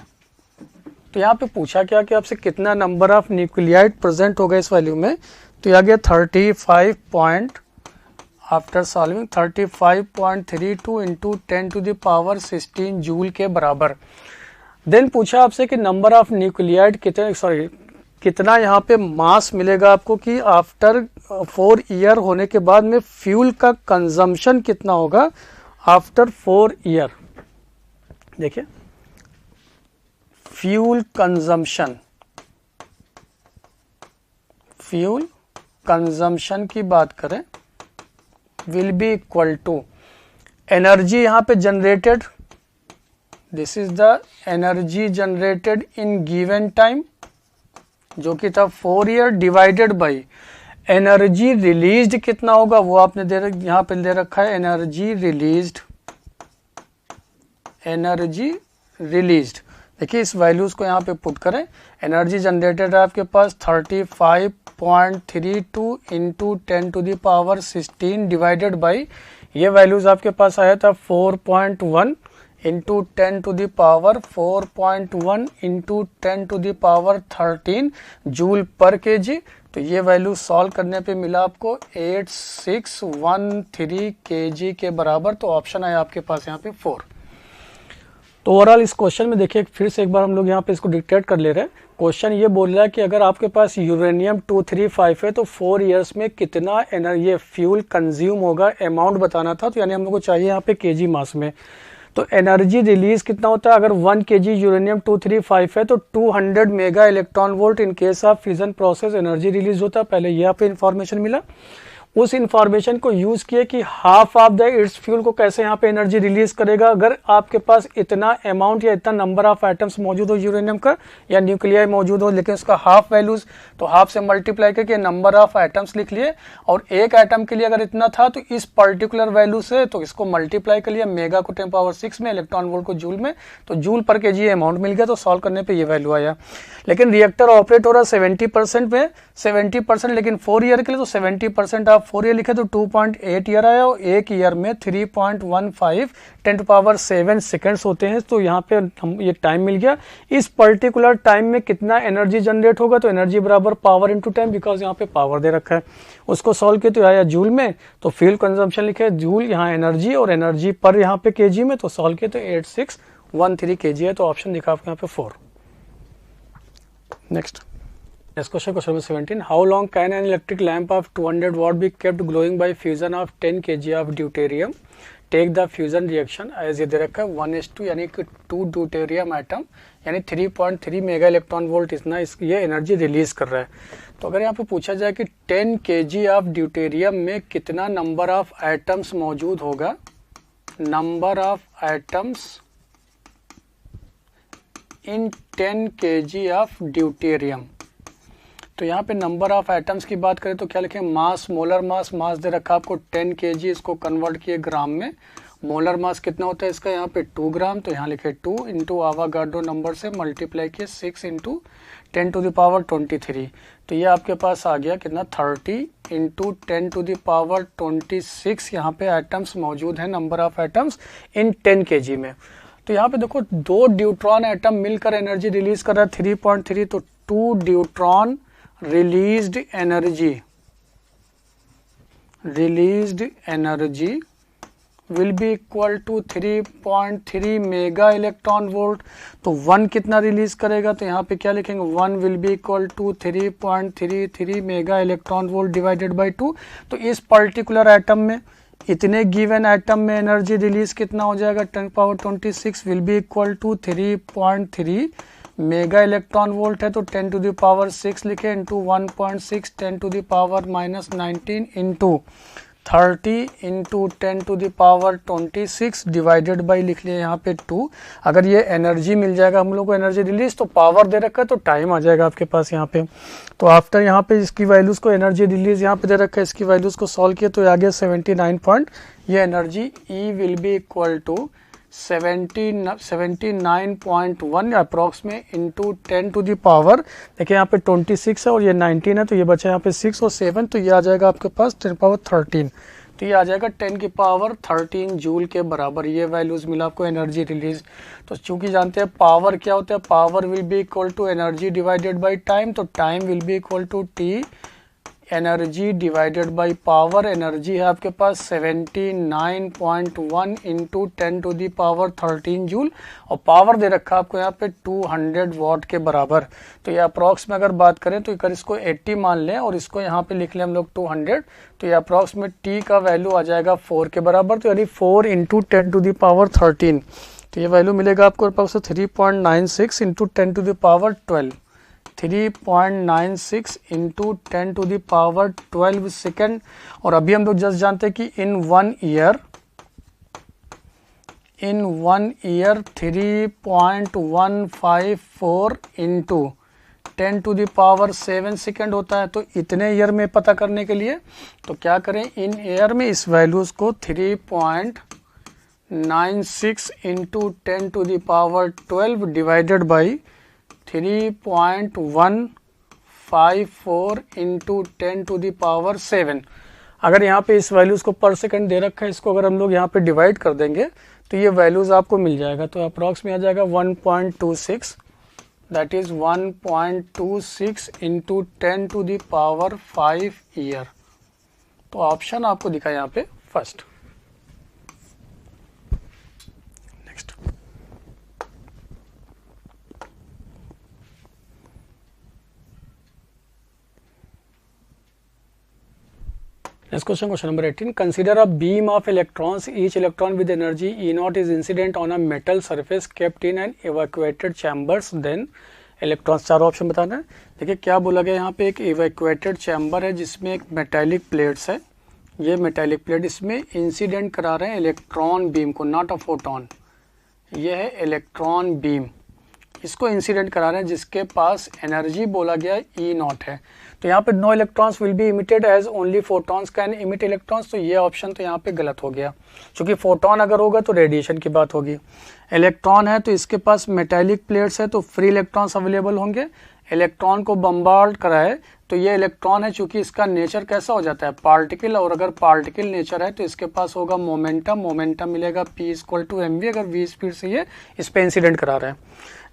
[SPEAKER 2] तो यहाँ पे पूछा क्या कि आपसे कितना नंबर ऑफ न्यूक्लियाइड प्रेजेंट होगा इस वैल्यू में, तो ये आ गया आफ्टर सॉल्विंग 35.32 इंटू 10⁻16 जूल के बराबर। देन पूछा आपसे कि नंबर ऑफ न्यूक्लियाइड कितना यहाँ पे मास मिलेगा आपको कि आफ्टर 4 ईयर होने के बाद में फ्यूल का कंजम्पशन कितना होगा आफ्टर 4 ईयर। देखिए फ्यूल कंजम्पशन की बात करें will be equal to energy यहाँ पे generated, this is the energy generated in given time जो कि था 4 year divided by energy released कितना होगा वो आपने यहाँ पे दे रखा है एनर्जी रिलीज्ड। देखिए इस वैल्यूज को यहाँ पे पुट करें, एनर्जी जनरेटेड है आपके पास 35.32 इंटू 10⁻16 डिवाइडेड बाई ये वैल्यूज आपके पास आया था 4.1 into 10⁻4.1 into 10⁻13 joule per KG. तो ये वैल्यू सॉल्व करने पे मिला आपको 8613 केजी के बराबर। तो ऑप्शन आया आपके पास यहाँ पे 4। तो ओवरऑल इस क्वेश्चन में देखिए फिर से एक बार हम लोग यहाँ पे इसको डिक्टेट कर ले रहे हैं। क्वेश्चन ये बोल रहा है कि अगर आपके पास यूरेनियम 235 है तो 4 इयर्स में कितना ये फ्यूल कंज्यूम होगा, अमाउंट बताना था। तो यानी हम लोग को चाहिए यहाँ पे केजी मास में। तो एनर्जी रिलीज कितना होता है, अगर 1 केजी यूरेनियम 235 है तो 200 mega electron volt in case of fusion process energy release होता है। पहले ये यहाँ पे इंफॉर्मेशन मिला, उस इंफॉर्मेशन को यूज किए कि half of the it's fuel को कैसे यहाँ पे एनर्जी रिलीज करेगा। अगर आपके पास इतना अमाउंट या इतना नंबर ऑफ एटम्स मौजूद हो यूरेनियम का या न्यूक्लियाई मौजूद हो, लेकिन उसका हाफ वैल्यूज, तो हाफ से मल्टीप्लाई करके नंबर ऑफ एटम्स लिख लिए और एक एटम के लिए अगर इतना था तो इस पर्टिकुलर वैल्यू से तो इसको मल्टीप्लाई कर लिया, मेगा को 10⁻6 में, इलेक्ट्रॉन वोल्ट को जूल में, तो जूल पर केजी अमाउंट मिल गया। तो सॉल्व करने पर ये वैल्यू आया। लेकिन रिएक्टर ऑपरेट हो रहा 70% में, 70% लेकिन 4 ईयर के लिए, तो 70% आप 4 ईयर लिखे तो 2.8 ईयर आया और एक ईयर में 3.15 10⁻7 सेकेंड्स होते हैं। तो यहाँ पे ये टाइम मिल गया। इस पर्टिकुलर टाइम में कितना एनर्जी जनरेट होगा, तो एनर्जी बराबर पावर इंटू टाइम, बिकॉज यहाँ पे पावर दे रखा है। उसको सॉल्व किया तो आया जूल में, तो फ्यूल कंजम्पशन लिखे जूल, यहाँ एनर्जी और एनर्जी पर यहाँ पे केजी में, तो सॉल्व किया तो 8613 केजी है। तो ऑप्शन दिखा आपको यहाँ पे 4। Next question 17. How long can an electric lamp of 200 watt be kept glowing by fusion of 10 kg of deuterium? Take the fusion reaction as ये दे रखा है 1:2 यानी कि 2 deuterium atom यानी 3.3 मेगा इलेक्ट्रॉन वोल्ट इतना ये एनर्जी रिलीज कर रहा है। तो अगर यहाँ पे पूछा जाए कि 10 kg ऑफ ड्यूटेरियम में कितना नंबर ऑफ एटम्स मौजूद होगा, number of atoms in 10 kg of deuterium, तो यहाँ पे नंबर ऑफ एटम्स की बात करें तो क्या लिखें, मास, मोलर मास दे रखा आपको 10 kg, इसको कन्वर्ट किए ग्राम में। मोलर मास कितना होता है इसका, यहाँ पे 2 ग्राम, तो यहाँ लिखे 2 इंटू आवागाड्रो नंबर से मल्टीप्लाई किए 6 इंटू 10⁻23। तो ये आपके पास आ गया कितना, 30 इंटू 10⁻26 यहाँ पे एटम्स मौजूद है, number of atoms in 10 kg में। तो यहाँ पे देखो 2 ड्यूट्रॉन एटम मिलकर एनर्जी रिलीज कर रहा है 3.3, तो 2 deuteron released energy will be equal to 3.3 mega electron volt. तो 1 कितना रिलीज करेगा, तो यहाँ पे क्या लिखेंगे, 1 will be equal to 3.33 mega electron volt divided by 2। तो इस पर्टिकुलर एटम में, इतने गिवन एटम में एनर्जी रिलीज कितना हो जाएगा, 10⁻26 will be equal to 3.3 mega electron volt है, तो 10⁻6 लिखे into 1.6 10⁻⁻19 into 30 into 10⁻26 divided by लिख लिया यहाँ पे 2। अगर ये एनर्जी मिल जाएगा हम लोग को एनर्जी रिलीज, तो पावर दे रखा है तो टाइम आ जाएगा आपके पास यहाँ पे। तो आफ्टर यहाँ पे इसकी वैल्यूज को, एनर्जी रिलीज यहाँ पे दे रखा है, इसकी वैल्यूज को सॉल्व किया तो आ गया 79 ये energy E will be equal to 79.1 approx में इंटू 10⁻, देखिए यहाँ पे 26 है और ये 19 है, तो ये बचा यहाँ पे 6 और 7, तो ये आ जाएगा आपके पास 10⁻13। तो ये आ जाएगा 10⁻13 जूल के बराबर। ये वैल्यूज मिला आपको एनर्जी रिलीज। तो चूंकि जानते हैं पावर क्या होता है, power will be equal to energy divided by time, तो time will be equal to T energy divided by power. Energy है आपके पास 79.1 इंटू 10⁻13 जूल और पावर दे रखा आपको यहाँ पे 200 वाट के बराबर। तो ये अप्रॉक्स में अगर बात करें तो अगर इसको 80 मान लें और इसको यहाँ पे लिख लें हम लोग 200, तो ये अप्रॉक्स में टी का वैल्यू आ जाएगा 4 के बराबर। तो यानी 4 इंटू 10⁻13, तो ये वैल्यू मिलेगा आपको 3.96 इंटू 10⁻12, 3.96 इंटू 10⁻12 सेकेंड। और अभी हम लोग जस्ट जानते हैं कि in one year 3.154 into 10⁻7 second होता है। तो इतने ईयर में पता करने के लिए तो क्या करें, इन ईयर में इस वैल्यूज को 3.96 इंटू 10⁻12 डिवाइडेड बाई 3.154 इंटू 10⁻7। अगर यहाँ पे इस वैल्यूज को पर सेकंड दे रखा है, इसको अगर हम लोग यहाँ पे डिवाइड कर देंगे तो ये वैल्यूज आपको मिल जाएगा। तो अप्रॉक्स में आ जाएगा 1.26, दैट इज 1.26 इंटू 10⁻5 ईयर। तो ऑप्शन आपको दिखा यहाँ पे first. Next Next question, question number 18. Consider a beam of electrons. Each electron with energy E0 is incident on a metal surface kept in an evacuated chambers. Then electrons, चार option बताना है। देखिए क्या बोला गया यहाँ पे, एक evacuated chamber है जिसमें एक metallic plates है। ये metallic plate इसमें इंसिडेंट करा रहे हैं इलेक्ट्रॉन बीम को, नॉट अ फोटोन। ये है इलेक्ट्रॉन बीम, इसको इंसिडेंट करा रहे हैं जिसके पास एनर्जी बोला गया E0 है। तो यहाँ पे no electrons will be emitted as only photons can emit electrons. तो ये ऑप्शन तो यहाँ पे गलत हो गया, क्योंकि फोटोन अगर होगा तो रेडिएशन की बात होगी। इलेक्ट्रॉन है तो इसके पास मेटालिक प्लेट्स है तो फ्री इलेक्ट्रॉन्स अवेलेबल होंगे। इलेक्ट्रॉन को बम्बार्ड कराए तो ये इलेक्ट्रॉन है, चूंकि इसका नेचर कैसा हो जाता है पार्टिकल, और अगर पार्टिकल नेचर है तो इसके पास होगा मोमेंटम। मोमेंटम मिलेगा P = mv, अगर v स्पीड से ये इस पे इंसिडेंट करा रहा है।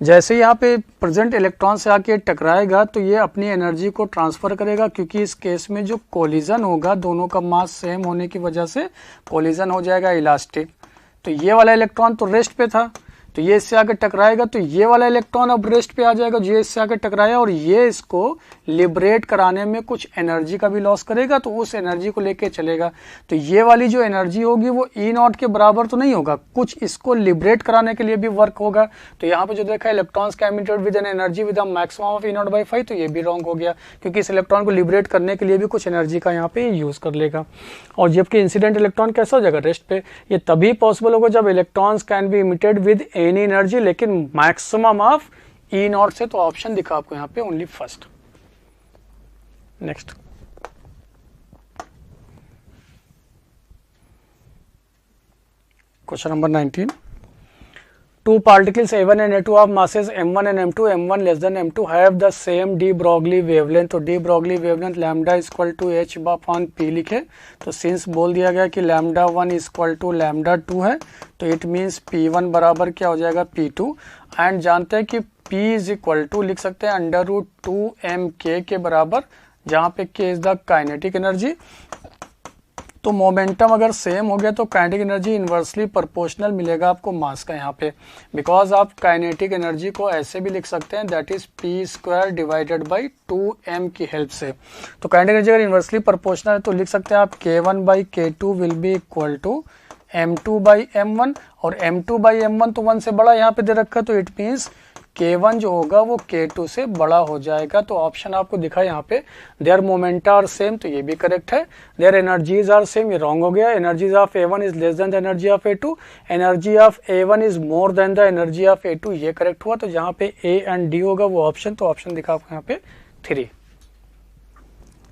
[SPEAKER 2] जैसे यहाँ पे प्रेजेंट इलेक्ट्रॉन से आके टकराएगा तो ये अपनी एनर्जी को ट्रांसफर करेगा, क्योंकि इस केस में जो कोलिजन होगा दोनों का मास सेम होने की वजह से कोलिजन हो जाएगा इलास्टिक। तो ये वाला इलेक्ट्रॉन तो रेस्ट पे था, तो ये इससे आकर टकराएगा तो ये वाला इलेक्ट्रॉन अब रेस्ट पे आ जाएगा जो इससे आकर टकराया, और ये इसको लिबरेट कराने में कुछ एनर्जी का भी लॉस करेगा, तो उस एनर्जी को लेके चलेगा। तो ये वाली जो एनर्जी होगी वो E0 के बराबर तो नहीं होगा, कुछ इसको लिबरेट कराने के लिए भी वर्क होगा। तो यहाँ पे जो देखा इलेक्ट्रॉन्स का emitted with an energy with a maximum of E0/5, तो ये भी रॉन्ग हो गया, क्योंकि इस इलेक्ट्रॉन को लिबरेट करने के लिए भी कुछ एनर्जी का यहाँ पे यूज कर लेगा। और जबकि इंसिडेंट इलेक्ट्रॉन कैसा हो जाएगा, रेस्ट पे। ये तभी पॉसिबल होगा जब electrons can be emitted with any energy, लेकिन मैक्सिमम ऑफ E0 से। तो ऑप्शन दिखा आपको यहाँ पे only first. Next question number 19. Two particles A1 and A2 of masses M1 and M2, M1 less than M2 have the same de Broglie wavelength. तो de Broglie wavelength lambda equal to h upon p लिखे, तो since बोल दिया गया कि lambda 1 equal to lambda 2 है, तो it means p1 बराबर क्या हो जाएगा p2। एंड जानते हैं कि p इज इक्वल टू लिख सकते हैं √2mk के बराबर, जहाँ पे k is the kinetic energy. तो मोमेंटम अगर सेम हो गया तो काइनेटिक एनर्जी इन्वर्सली प्रोपोर्शनल मिलेगा आपको मास का यहाँ पे, बिकॉज आप काइनेटिक एनर्जी को ऐसे भी लिख सकते हैं that is p² divided by 2m की हेल्प से। तो काइनेटिक एनर्जी अगर इन्वर्सली प्रोपोर्शनल है तो लिख सकते हैं आप k1/k2 will be equal to m2/m1, और m2/m1 तो 1 से बड़ा यहाँ पे दे रखा है, तो इट मीन्स K1 जो होगा वो K2 से बड़ा हो जाएगा। तो ऑप्शन आपको दिखा यहाँ पे देयर मोमेंटा आर सेम, तो ये भी करेक्ट है। देयर एनर्जीज आर सेम, ये रॉन्ग हो गया। Energies of A1 is less than the energy of A2, energy of A1 is more than the energy of A2, ये करेक्ट हुआ। तो जहाँ पे A एंड D होगा वो ऑप्शन, तो ऑप्शन दिखा आपको यहाँ पे 3।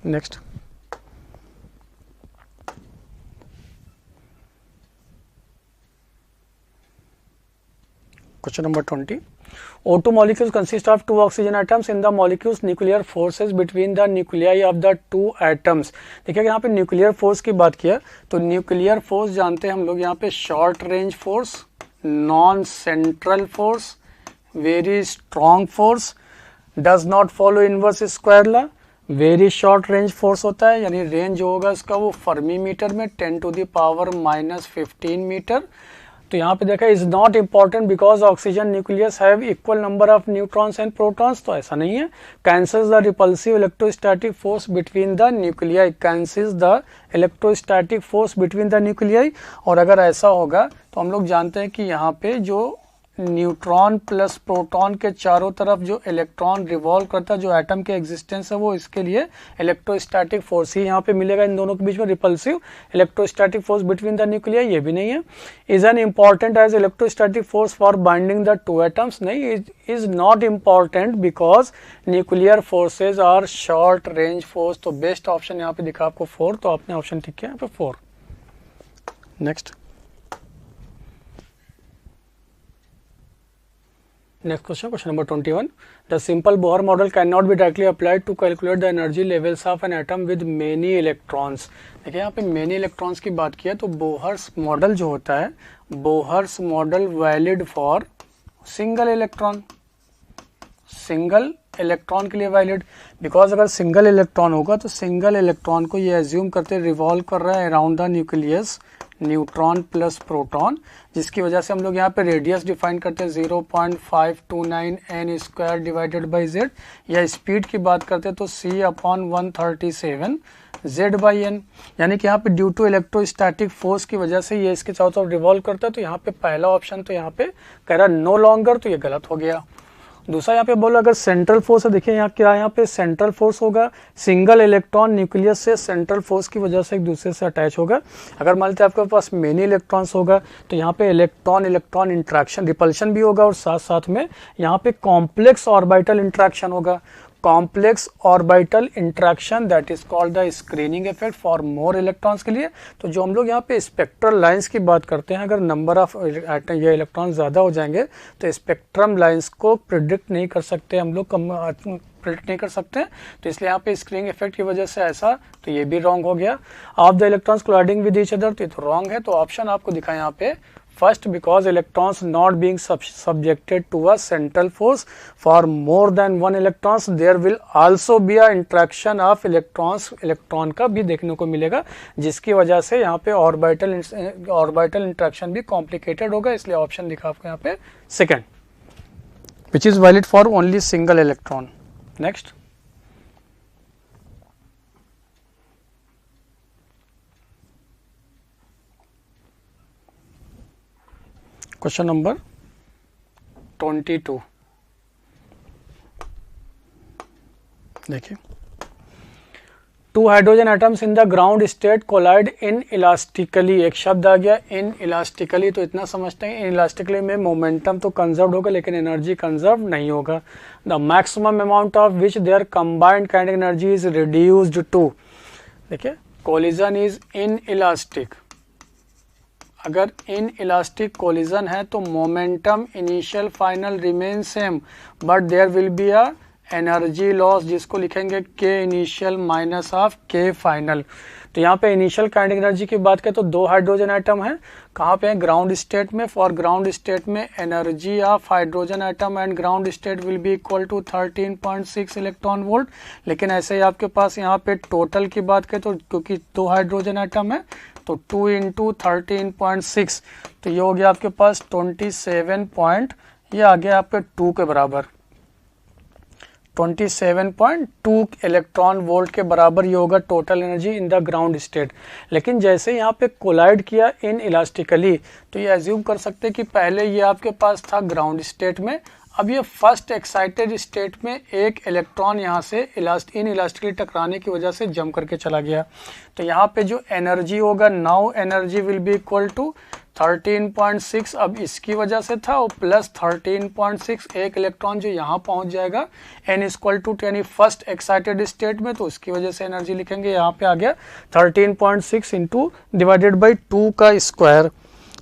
[SPEAKER 2] Next question number 20. O2 molecules consist of 2 oxygen atoms. In the molecules, nuclear forces between the nuclei of the 2 atoms. देखिए यहाँ पे न्यूक्लियर फोर्स की बात किया, तो न्यूक्लियर फोर्स जानते हैं हम लोग यहाँ पे short range force, non central force, very strong force, does not follow inverse square law, very short range force होता है, यानी रेंज जो होगा उसका वो फर्मी मीटर में 10⁻⁻15 मीटर। तो यहाँ पे देखा is not important because oxygen nucleus have equal number of neutrons and protons, तो ऐसा नहीं है। Cancels the repulsive electrostatic force between the nuclei, cancels the electrostatic force between the nuclei. और अगर ऐसा होगा तो हम लोग जानते हैं कि यहाँ पे जो न्यूट्रॉन प्लस प्रोटॉन के चारों तरफ जो इलेक्ट्रॉन रिवॉल्व करता है, जो एटम के एग्जिस्टेंस है, वो इसके लिए इलेक्ट्रोस्टैटिक फोर्स ही यहाँ पे मिलेगा इन दोनों के बीच में, repulsive electrostatic force between the nuclear, ये भी नहीं है। Is an important as electrostatic force for binding the two atoms, नहीं, is not important because nuclear forces are short range force. तो बेस्ट ऑप्शन यहाँ पे दिखा आपको 4, तो आपने ऑप्शन ठीक किया यहाँ पे 4। Next question number 21. The simple Bohr model cannot be directly applied to calculate the energy levels of an atom with many electrons. देखिए यहाँ पे many electrons की बात किया, तो बोहर्स मॉडल जो होता है, Bohr's model valid for single electron, single electron के लिए वैलिड, बिकॉज अगर सिंगल इलेक्ट्रॉन होगा तो सिंगल इलेक्ट्रॉन को ये एज्यूम करते रिवॉल्व कर रहा है around the nucleus neutron plus proton, जिसकी वजह से हम लोग यहाँ पे रेडियस डिफाइन करते हैं 0.529 n square divided by Z, या स्पीड की बात करते हैं तो c/137 z/n, यानी कि यहाँ पे ड्यू टू इलेक्ट्रोस्टैटिक फोर्स की वजह से ये इसके चारों तरफ रिवॉल्व करता है। तो यहाँ पे पहला ऑप्शन तो यहाँ पे कह रहा नो लॉन्गर, तो ये गलत हो गया। दूसरा यहाँ पे बोलो अगर सेंट्रल फोर्स है, देखिए यहाँ क्या है, यहाँ पे सेंट्रल फोर्स होगा, सिंगल इलेक्ट्रॉन न्यूक्लियस से सेंट्रल फोर्स की वजह से एक दूसरे से अटैच होगा। अगर मान लीजिए आपके पास मेनी इलेक्ट्रॉन्स होगा तो यहाँ पे इलेक्ट्रॉन इलेक्ट्रॉन इंट्रैक्शन रिपल्शन भी होगा, और साथ साथ में यहाँ पे कॉम्प्लेक्स ऑर्बिटल इंट्रैक्शन होगा, complex orbital interaction, that is called the screening effect for more electrons के लिए। तो जो हम लोग यहाँ पे स्पेक्ट्रल लाइंस की बात करते हैं, अगर नंबर ऑफ या इलेक्ट्रॉन ज़्यादा हो जाएंगे तो स्पेक्ट्रम लाइंस को प्रिडिक्ट नहीं कर सकते हम लोग, प्रिडिक्ट नहीं कर सकते, तो इसलिए यहाँ पे स्क्रीनिंग इफेक्ट की वजह से ऐसा, तो ये भी रॉन्ग हो गया। Of the electrons colliding with each other, तो ये तो रॉन्ग है। तो ऑप्शन आपको दिखा यहाँ पे first, because electrons not being subjected to a central force for more than one electrons, there will also be a interaction of electrons, electron का भी देखने को मिलेगा, जिसकी वजह से यहाँ पे ऑर्बिटल इंट्रैक्शन भी कॉम्प्लिकेटेड होगा, इसलिए ऑप्शन दिखा आपको यहाँ पे second, which is valid for only single electron. Next. Question number 22, देखिए, 2 hydrogen atoms in the ground state collide inelastically, एक शब्द आ गया इन इलास्टिकली, तो इतना समझते हैं इन इलास्टिकली में मोमेंटम तो कंजर्व होगा लेकिन एनर्जी कंजर्व नहीं होगा। The maximum amount of which their combined kinetic energy is reduced to, देखिए, कोलिजन इज इन इलास्टिक, अगर इन इलास्टिक कोलिजन है तो momentum initial final remain same, but there will be a energy loss, जिसको लिखेंगे K initial minus of K final. तो यहाँ पे initial kinetic energy की बात करें तो 2 हाइड्रोजन एटम है, कहाँ पे है, ग्राउंड स्टेट में। फॉर ग्राउंड स्टेट में energy of hydrogen atom and ground state will be equal to 13.6 electron volt. लेकिन ऐसे ही आपके पास यहाँ पे टोटल की बात करें तो क्योंकि 2 हाइड्रोजन एटम है तो 2 इंटू 13.6, तो ये हो गया आपके पास 27 ये आ गया आपके 2 के बराबर, 27.2 इलेक्ट्रॉन वोल्ट के बराबर ये होगा total energy in the ground state. लेकिन जैसे यहाँ पे कोलाइड किया इन इलास्टिकली, तो ये एज्यूम कर सकते हैं कि पहले ये आपके पास था ग्राउंड स्टेट में, अब ये फर्स्ट एक्साइटेड स्टेट में एक इलेक्ट्रॉन यहाँ से इन इलास्टिकली टकराने की वजह से जम करके चला गया। तो यहाँ पे जो एनर्जी होगा, now energy will be equal to 13.6, अब इसकी वजह से था, और प्लस 13.6 एक इलेक्ट्रॉन जो यहाँ पहुँच जाएगा n इक्वल टू यानी फर्स्ट एक्साइटेड स्टेट में, तो उसकी वजह से एनर्जी लिखेंगे यहाँ पे आ गया 13.6 इंटू डिवाइडेड बाई 2 का स्क्वायर।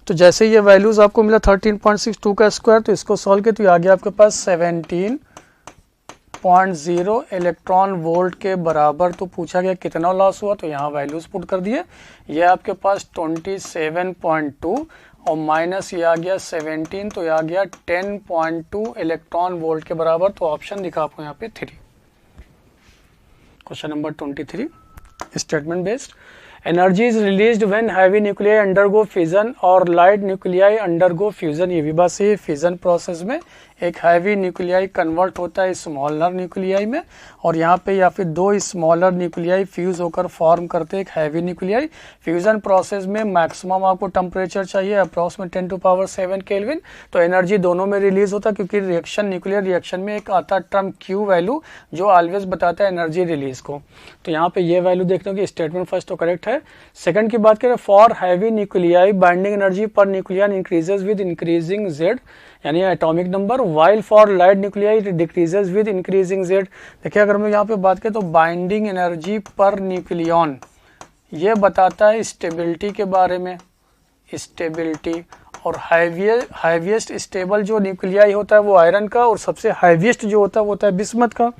[SPEAKER 2] तो जैसे ये वैल्यूज आपको मिला 13.6 2 का स्क्वायर, तो इसको सॉल्व किया तो ये आ गया आपके पास 17.0 इलेक्ट्रॉन वोल्ट के बराबर। तो पूछा गया कितना लॉस हुआ, तो यहाँ वैल्यूज पुट कर दिए, ये आपके पास 27.2 और माइनस ये आ गया 17, तो ये आ गया 10.2 इलेक्ट्रॉन वोल्ट के बराबर। तो ऑप्शन दिखा आपको यहाँ पे 3। Question number 23 statement based. Energy is released when heavy nuclei undergo fission और लाइट न्यूक्लियाई अंडरगो फ्यूजन। ये भी बात सही है, फिजन प्रोसेस में एक हैवी न्यूक्लियाई कन्वर्ट होता है स्मॉलर न्यूक्लियाई में, और यहाँ पे या फिर दो स्मॉलर न्यूक्लियाई फ्यूज होकर फॉर्म करते हैं एक हैवी न्यूक्लियाई। फ्यूजन प्रोसेस में मैक्सिमम आपको टेम्परेचर चाहिए अप्रॉक्सीमेट 10⁻⁷ केल्विन। तो एनर्जी दोनों में रिलीज होता है, क्योंकि रिएक्शन न्यूक्लियर रिएक्शन में एक आता टर्म क्यू वैल्यू जो ऑलवेज बताता है एनर्जी रिलीज को। तो यहाँ पे ये वैल्यू देखने की स्टेटमेंट फर्स्ट तो करेक्ट है। सेकंड की बात करें, for heavy nuclei binding energy per nucleon increases with increasing Z, यानी atomic number, while for light nuclei decreases with increasing Z. देखिए अगर हम यहाँ पे बात करें तो बाइंडिंग एनर्जी पर न्यूक्लियन ये बताता है स्टेबिलिटी के बारे में, स्टेबिलिटी। और हैवीएस्ट स्टेबल जो न्यूक्लियाई होता है वो आयरन का, और सबसे हैवीएस्ट जो होता है वो होता है बिस्मथ का।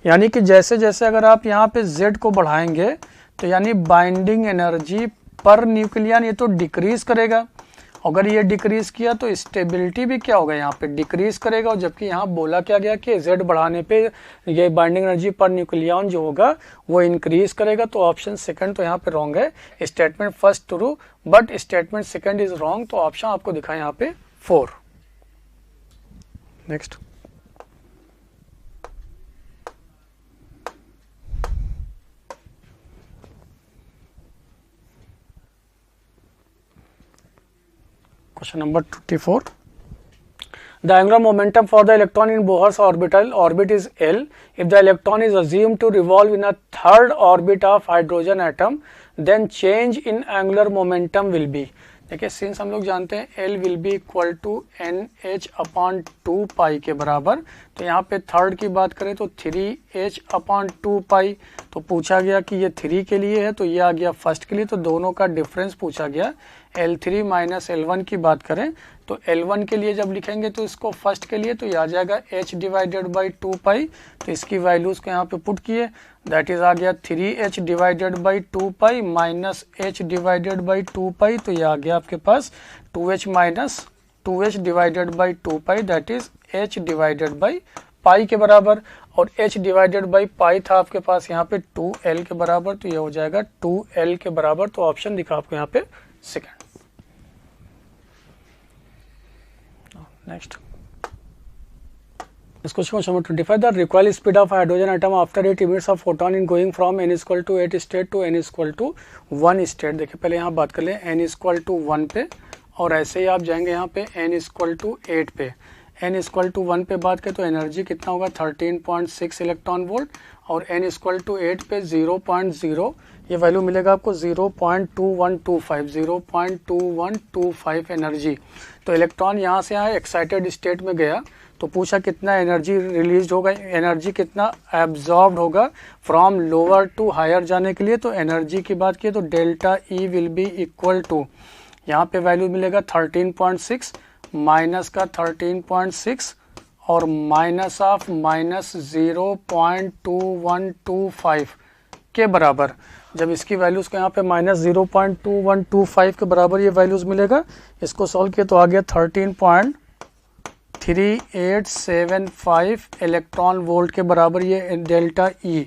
[SPEAKER 2] यानी कि जैसे जैसे अगर आप यहाँ पे जेड को बढ़ाएंगे तो यानी बाइंडिंग एनर्जी पर न्यूक्लियन ये तो डिक्रीज करेगा। अगर ये डिक्रीज किया तो स्टेबिलिटी भी क्या होगा, यहाँ पे डिक्रीज करेगा। और जबकि यहाँ बोला क्या गया कि जेड बढ़ाने पे ये बाइंडिंग एनर्जी पर न्यूक्लियन जो होगा वो इंक्रीज करेगा। तो ऑप्शन सेकंड तो यहाँ पे रॉन्ग है। Statement first true but statement second is wrong. तो ऑप्शन आपको दिखा यहाँ पे 4। Next Question number 24. The angular momentum for the electron in Bohr's orbit is L. If the electron is assumed to revolve in a third orbit of hydrogen atom, then change in angular momentum will be. देखिए since हम लोग जानते हैं L will be equal to NH/2 के बराबर, तो यहाँ पे थर्ड की बात करें तो 3H/2। तो पूछा गया कि ये 3 के लिए है तो ये आ गया फर्स्ट के लिए, तो दोनों का डिफरेंस पूछा गया। L3 माइनस L1 की बात करें तो L1 के लिए जब लिखेंगे तो इसको फर्स्ट के लिए तो ये आ जाएगा H/2। तो इसकी वैल्यूज को यहाँ पे पुट किए, दैट इज आ गया 3H/2 माइनस H/2, तो ये आ गया आपके पास 2H minus 2H/2, that is H/π के बराबर। और H/π था आपके पास यहाँ पे 2L के बराबर, तो ये हो जाएगा 2L के बराबर। तो ऑप्शन दिखा आपको यहाँ पे second. Next question number 25। The recoil speed of hydrogen atom after it emits a photon in going from n=8 state to n=1 state. देखिए पहले यहाँ बात कर लें n=1 पे, और ऐसे ही आप जाएंगे यहाँ पे n=8 पे। n=1 पे बात करें तो एनर्जी कितना होगा 13.6 इलेक्ट्रॉन वोल्ट, और n=8 पे 0.0 ये वैल्यू मिलेगा आपको 0.2125 एनर्जी। तो इलेक्ट्रॉन यहाँ से आए एक्साइटेड स्टेट में गया तो पूछा कितना एनर्जी रिलीज होगा, एनर्जी कितना एब्जॉर्ब्ड होगा फ्रॉम लोअर टू हायर जाने के लिए। तो एनर्जी की बात की तो delta E will be equal to, यहाँ पे वैल्यू मिलेगा 13.6 माइनस का 13.6 और माइनस ऑफ माइनस 0.2125 के बराबर। जब इसकी वैल्यूज को यहाँ पे माइनस 0.2125 के बराबर ये वैल्यूज मिलेगा, इसको सॉल्व किया तो आ गया 13.3875 इलेक्ट्रॉन वोल्ट के बराबर ये डेल्टा ई।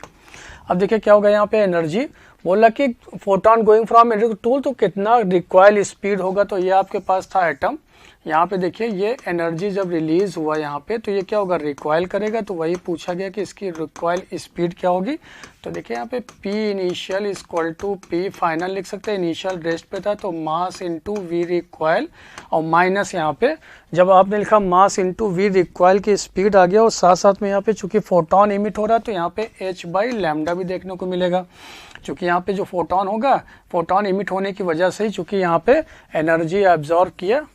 [SPEAKER 2] अब देखिए क्या होगा यहाँ पे एनर्जी, बोला कि फोटोन गोइंग फ्रॉम टूल तो कितना रिक्वायल स्पीड होगा, तो ये आपके पास था एटम। यहाँ पे देखिए ये एनर्जी जब रिलीज हुआ यहाँ पे तो ये क्या होगा रिक्वाइल करेगा, तो वही पूछा गया कि इसकी रिक्वाइल स्पीड क्या होगी। तो देखिए यहाँ पे P initial equal to P final लिख सकते हैं, इनिशियल रेस्ट पे था तो मास इंटू वी रिक्वाइल, और माइनस यहाँ पे जब आपने लिखा मास इंटू वी रिक्वाइल की स्पीड आ गया, और साथ साथ में यहाँ पे चूंकि फोटोन इमिट हो रहा है तो यहाँ पे h/λ भी देखने को मिलेगा। चूंकि यहाँ पे जो फोटोन होगा, फोटोन इमिट होने की वजह से ही चूंकि यहाँ पे एनर्जी एब्जॉर्ब किया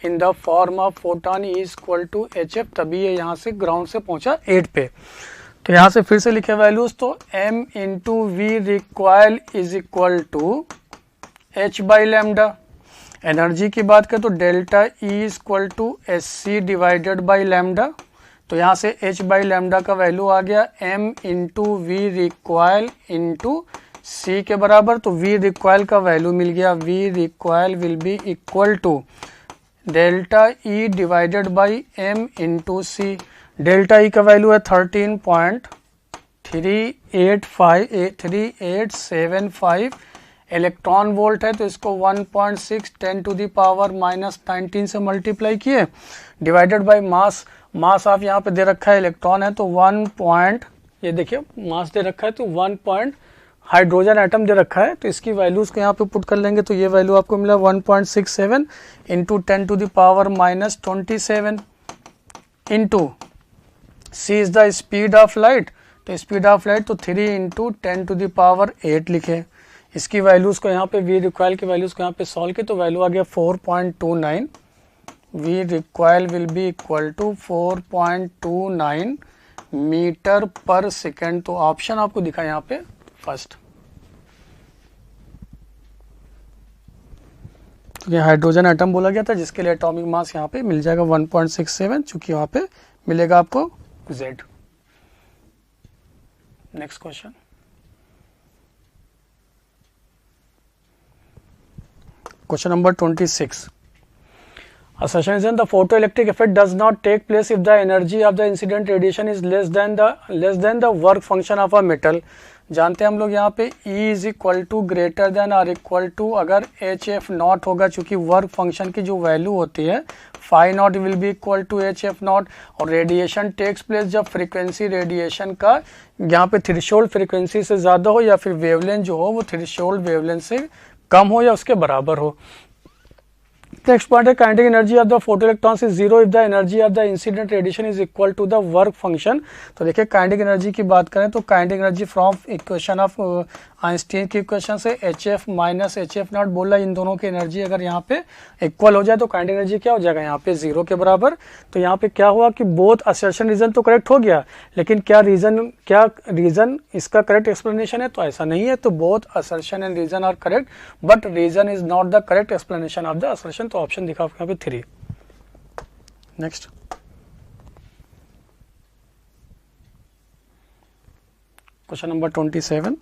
[SPEAKER 2] in the form of photon is equal to HF, तभी ये यहाँ से ग्राउंड से पहुंचा 8 पे। तो यहाँ से फिर से लिखे वैल्यूज तो m into V recoil is equal to h/λ। Energy की बात करें तो delta E is equal to SC/λ। तो यहाँ से h/λ का वैल्यू आ गया m into V recoil into C के बराबर। तो वी रिक्वाइल का वैल्यू मिल गया, V recoil will be equal to delta E divided by m into C. Delta E का वैल्यू है 13.38 3875 इलेक्ट्रॉन वोल्ट है, तो इसको 1.6 10 टू द पावर -19 से मल्टीप्लाई किए, डिवाइडेड बाय मास। मास आप यहाँ पे दे रखा है, इलेक्ट्रॉन है तो 1 ये देखिए मास दे रखा है तो 1 हाइड्रोजन एटम दे रखा है, तो इसकी वैल्यूज को यहाँ पे पुट कर लेंगे तो ये वैल्यू आपको मिला 1.67 into 10 to the power -27 into C is the speed of light, तो स्पीड ऑफ लाइट तो 3 इंटू 10 टू द पावर 8 लिखे। इसकी वैल्यूज को यहाँ पे वी रिक्वायल की वैल्यूज को यहाँ पे सॉल्व की तो वैल्यू आ गया 4.29। V recoil will be equal to 4.29 metre per second. तो ऑप्शन आपको दिखा यहाँ पे फर्स्ट। तो ये हाइड्रोजन एटम बोला गया था जिसके लिए एटॉमिक मास यहाँ पे मिल जाएगा 1.67, चूंकि वहां पे मिलेगा आपको Z। Next question, question number 26। Assertion is the photoelectric effect does not take place if the energy of the incident radiation is less than the work function of a metal। जानते हैं हम लोग यहाँ पे E is equal to greater than और equal to अगर HF naught होगा, चूंकि वर्क फंक्शन की जो वैल्यू होती है phi naught will be equal to HF naught. और रेडिएशन टेक्स प्लेस जब फ्रीक्वेंसी रेडिएशन का यहाँ पे थ्रेशोल्ड फ्रीक्वेंसी से ज़्यादा हो या फिर वेवलेंथ जो हो वो थ्रेशोल्ड वेवलेंथ से कम हो या उसके बराबर हो। नेक्स्ट पॉइंट है kinetic energy of the photoelectrons is zero if the energy of the incident radiation is equal to the work function. तो देखिए काइनेटिक एनर्जी की बात करें तो kinetic energy from equation of Einstein की इक्वेशन से HF minus HF naught बोला, इन दोनों की एनर्जी अगर यहाँ पे इक्वल हो जाए तो काइनेटिक एनर्जी क्या हो जाएगा यहाँ पे जीरो के बराबर। तो यहाँ पे क्या हुआ कि बोथ असर्शन रीजन तो करेक्ट हो गया, लेकिन क्या रीजन इसका करेक्ट एक्सप्लेनेशन है, तो ऐसा नहीं है। तो both assertion and reason are correct but reason is not the correct explanation of the assertion. तो ऑप्शन दिखा आपको यहाँ पे 3। Next question number 27।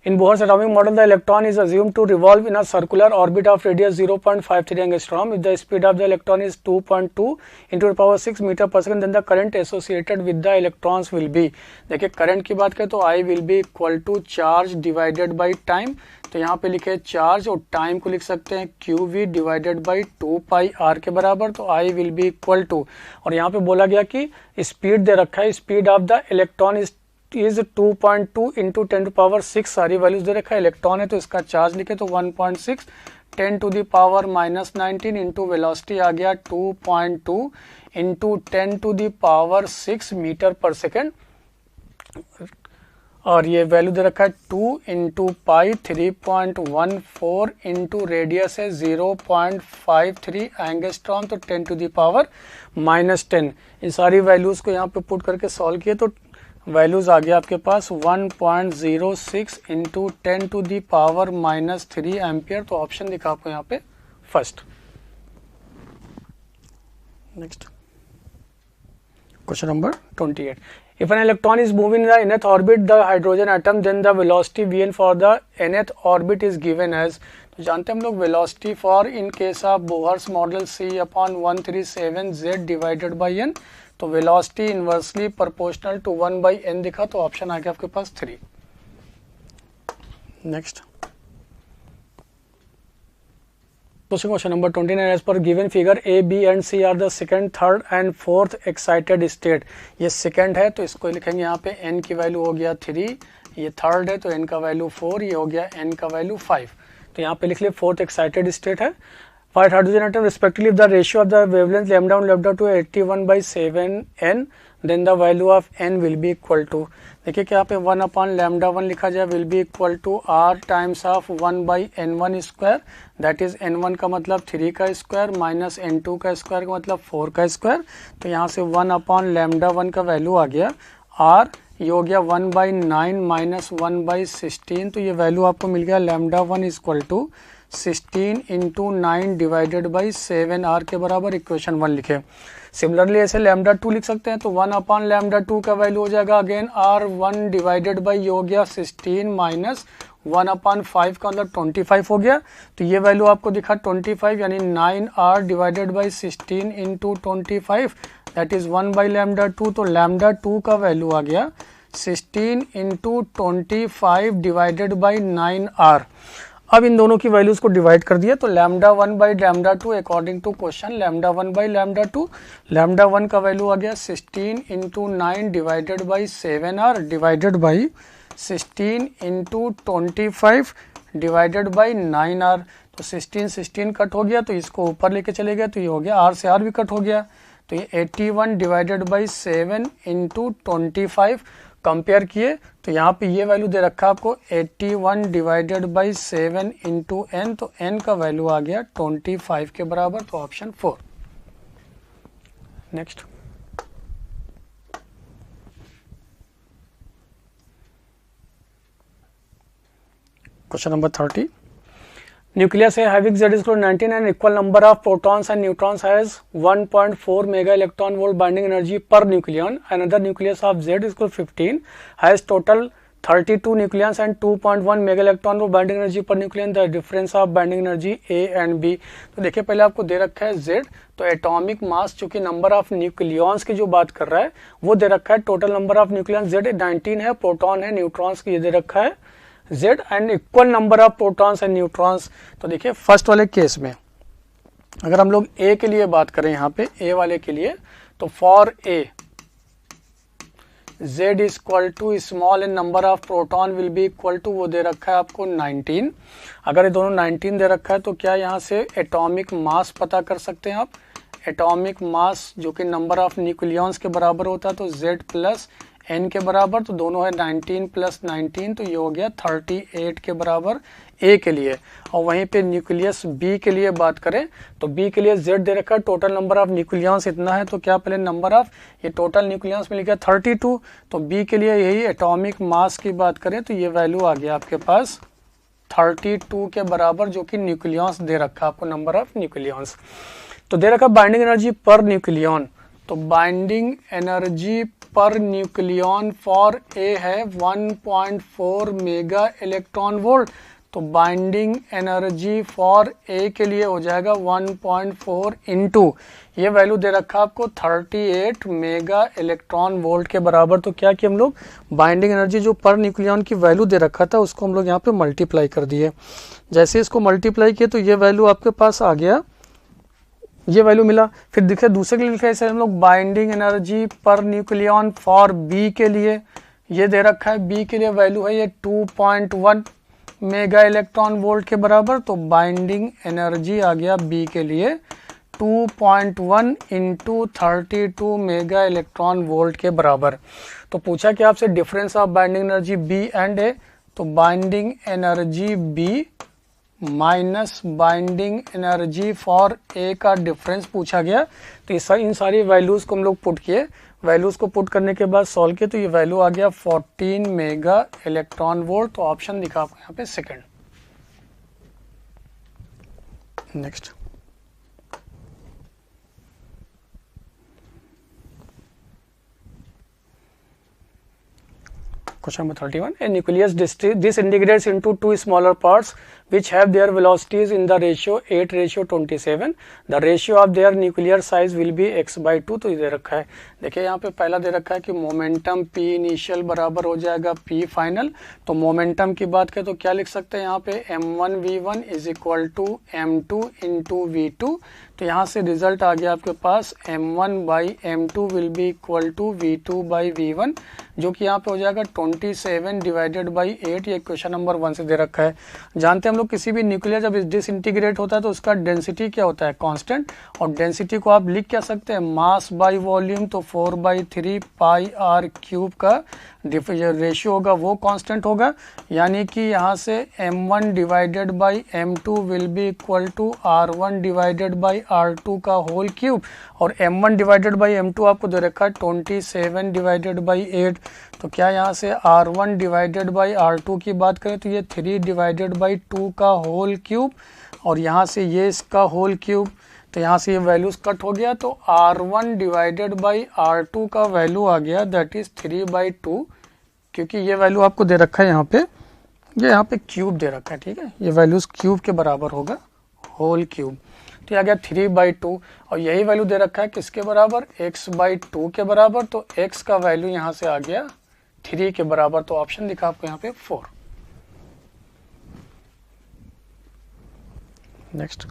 [SPEAKER 2] In Bohr's atomic model, the electron is assumed to revolve in a circular orbit of radius 0.53 angstrom. If the speed of the electron is 2.2 into the power 6 meter per second, then the current associated with the electrons will be। देखिए current की बात करें तो I will be equal to charge divided by time। तो यहाँ पे लिखे charge और टाइम को लिख सकते हैं QV divided by 2 pi R के बराबर। तो I will be equal to, और यहाँ पे बोला गया कि स्पीड दे रखा है, speed of the electron is 2.2 into 10 to power 6 सारी वैल्यूज दे रखा है। इलेक्ट्रॉन है तो इसका चार्ज लिखे तो 1.6 10 to the power -19 into velocity आ गया 2.2 into 10 to the power 6 metre per second. और ये वैल्यू दे रखा है 2 इंटू पाई 3.14 इंटू रेडियस है 0.53 एंगस्ट्रॉम, तो 10 टू द पावर -10। इन सारी वैल्यूज को यहाँ पे पुट करके सॉल्व किए तो वैल्यूज आ गया आपके पास 1.06 into 10 to the power -3 ampere. तो ऑप्शन दिखा आपको यहाँ पे first. Next question number 28। If an electron is moving in the nth orbit the hydrogen atom, then the velocity Vn for the nth orbit is given as। तो जानते हैं हम लोग velocity for in case of Bohr's model C/137 Z divided by n। तो velocity inversely proportional to 1/n दिखा, तो option आ गया आपके पास 3। Next question number 29। As per given figure A, B and C are the second, third and fourth excited state. ये second है तो इसको लिखेंगे यहाँ पे n की वैल्यू हो गया 3, ये थर्ड है तो n का वैल्यू 4, ये हो गया n का वैल्यू 5। तो यहाँ पे लिख लिया फोर्थ एक्साइटेड स्टेट है। Find hydrogen atom respectively if the ratio of the wavelength lambda 1 lambda 2 81/7n, then the value of n will be equal to। देखिए कि यहाँ पे 1/λ1 लिखा जाए will be equal to r times of 1/n1 square, that is n1 का मतलब 3 का square minus n2 का स्क्वायर का मतलब 4 का स्क्वायर। तो यहाँ से 1/λ1 का वैल्यू आ गया r, ये हो गया 1/9 माइनस 1/16। तो ये वैल्यू आपको मिल गया λ1 equal to 16 into 9 divided by 7 R के बराबर। इक्वेशन 1 लिखे। सिमिलरली ऐसे λ2 लिख सकते हैं तो 1/λ2 का वैल्यू हो जाएगा अगेन R1 डिवाइडेड बाई ये हो गया 16 माइनस 1/5 का मतलब 25 हो गया। तो ये वैल्यू आपको दिखा 25 यानी 9R divided by 16 into 25 that is 1/λ2। तो λ2 का वैल्यू आ गया 16 इंटू 25 डिवाइडेड बाई 9r। अब इन दोनों की वैल्यूज को डिवाइड कर दिया तो lambda 1 by lambda 2 according to question lambda 1 by lambda 2, lambda 1 का वैल्यू आ गया 16 into 9 divided by 7r divided by 16 into 25 divided by 9r। तो 16 कट हो गया तो इसको ऊपर लेके चले गए तो ये हो गया, r से r भी कट हो गया तो ये 81 डिवाइडेड बाई 7 इंटू 25 कंपेयर किए तो यहाँ पे ये वैल्यू दे रखा है आपको 81 डिवाइडेड बाई 7 इंटू एन, तो n का वैल्यू आ गया 25 के बराबर, तो option 4। Next question number 30। Nucleus A having Z is equal to 19 and equal number of protons and neutrons has 1.4 mega electron volt binding energy per nucleon. Another nucleus of Z is equal to 15 has total 32 nucleons and 2.1 mega electron volt binding energy per nucleon. The difference of binding energy A and B. तो देखिए पहले आपको दे रखा है Z, तो atomic mass चूंकि number of nucleons की जो बात कर रहा है वो दे रखा है, total number of nucleons Z 19 है, प्रोटॉन है, न्यूट्रॉन्स की ये दे रखा है Z and equal number of protons and neutrons. तो देखिए फर्स्ट वाले केस में अगर हम लोग A के लिए बात करें, यहाँ पे A वाले के लिए, तो for A Z is equal to small n number of proton will be equal to, वो दे रखा है आपको 19। अगर ये दोनों 19 दे रखा है तो क्या यहाँ से एटॉमिक मास पता कर सकते हैं आप, एटॉमिक मास जो कि नंबर ऑफ न्यूक्लियॉन्स के बराबर होता है, तो Z प्लस n के बराबर, तो दोनों है 19 प्लस 19, तो ये हो गया 38 के बराबर A के लिए। और वहीं पे न्यूक्लियस B के लिए बात करें तो B के लिए Z दे रखा है, टोटल नंबर ऑफ न्यूक्लियॉन्स इतना है, तो क्या पहले नंबर ऑफ ये टोटल न्यूक्लियॉन्स मिल गया 32, तो B के लिए यही एटॉमिक मास की बात करें तो ये वैल्यू आ गया आपके पास 32 के बराबर, जो कि न्यूक्लियॉन्स दे रखा आपको नंबर ऑफ न्यूक्लियॉन्स। तो दे रखा बाइंडिंग एनर्जी पर न्यूक्लियॉन, तो बाइंडिंग एनर्जी पर न्यूक्लियॉन फॉर ए है 1.4 मेगा इलेक्ट्रॉन वोल्ट, तो बाइंडिंग एनर्जी फॉर ए के लिए हो जाएगा 1.4 इंटू ये वैल्यू दे रखा आपको 38 मेगा इलेक्ट्रॉन वोल्ट के बराबर। तो क्या कि हम लोग बाइंडिंग एनर्जी जो पर न्यूक्लियॉन की वैल्यू दे रखा था उसको हम लोग यहाँ पे मल्टीप्लाई कर दिए। जैसे इसको मल्टीप्लाई किए तो ये वैल्यू आपके पास आ गया, ये वैल्यू मिला। फिर देखिए दूसरे के लिए लिखा है इसे हम लोग बाइंडिंग एनर्जी पर न्यूक्लियॉन फॉर बी के लिए, ये दे रखा है बी के लिए वैल्यू है ये 2.1 मेगा इलेक्ट्रॉन वोल्ट के बराबर, तो बाइंडिंग एनर्जी आ गया बी के लिए 2.1 इंटू 32 मेगा इलेक्ट्रॉन वोल्ट के बराबर। तो पूछा कि आपसे difference of binding energy B and A, तो binding energy B minus binding energy for A का डिफरेंस पूछा गया। तो इन सारी वैल्यूज को हम लोग पुट किए, वैल्यूज को पुट करने के बाद सॉल्व किए तो ये वैल्यू आ गया 14 मेगा इलेक्ट्रॉन वोल्ट, तो ऑप्शन दिखा आपको यहाँ पे second. Next question number 31. A nucleus disintegrates into two smaller parts which have their velocities in the ratio 8:27. The ratio of their nuclear size will be x/2। तो ये दे रखा है, देखिए यहाँ पे पहला दे रखा है कि मोमेंटम p इनिशियल बराबर हो जाएगा p फाइनल। तो मोमेंटम की बात करें तो क्या लिख सकते हैं यहाँ पे m1v1 is equal to m2 into v2। तो यहाँ से रिजल्ट आ गया आपके पास m1 बाई m2 will be equal to v2 by v1, जो कि यहाँ पे हो जाएगा 27 डिवाइडेड बाई 8। ये क्वेश्चन नंबर 1 से दे रखा है। जानते हैं हम लोग किसी भी न्यूक्लियर जब डिसइंटीग्रेट होता है तो उसका डेंसिटी क्या होता है, कांस्टेंट, और डेंसिटी को आप लिख क्या सकते हैं मास बाई वॉल्यूम, तो 4/3 पाई आर क्यूब का रेशियो होगा वो कांस्टेंट होगा, यानी कि यहाँ से m1 divided by m2 will be equal to r1 divided by r2 का होल क्यूब, और m1 डिवाइडेड बाई m2 आपको दे रखा है 27 डिवाइडेड बाई 8। तो क्या यहाँ से r1 डिवाइडेड बाई r2 की बात करें तो ये 3 डिवाइडेड बाई 2 का होल क्यूब, और यहाँ से ये इसका होल क्यूब, तो यहाँ से ये वैल्यूज कट हो गया, तो r1 डिवाइडेड बाई r2 का वैल्यू आ गया दैट इज 3/2, क्योंकि ये वैल्यू आपको दे रखा है यहाँ पे, ये यहाँ पे क्यूब दे रखा है, ठीक है, ये वैल्यूज क्यूब के बराबर होगा होल क्यूब, तो ये आ गया 3/2। और यही वैल्यू दे रखा है किसके बराबर, x/2 के बराबर, तो x का वैल्यू यहाँ से आ गया 3 के बराबर, तो ऑप्शन दिखा आपको यहाँ पे 4। Next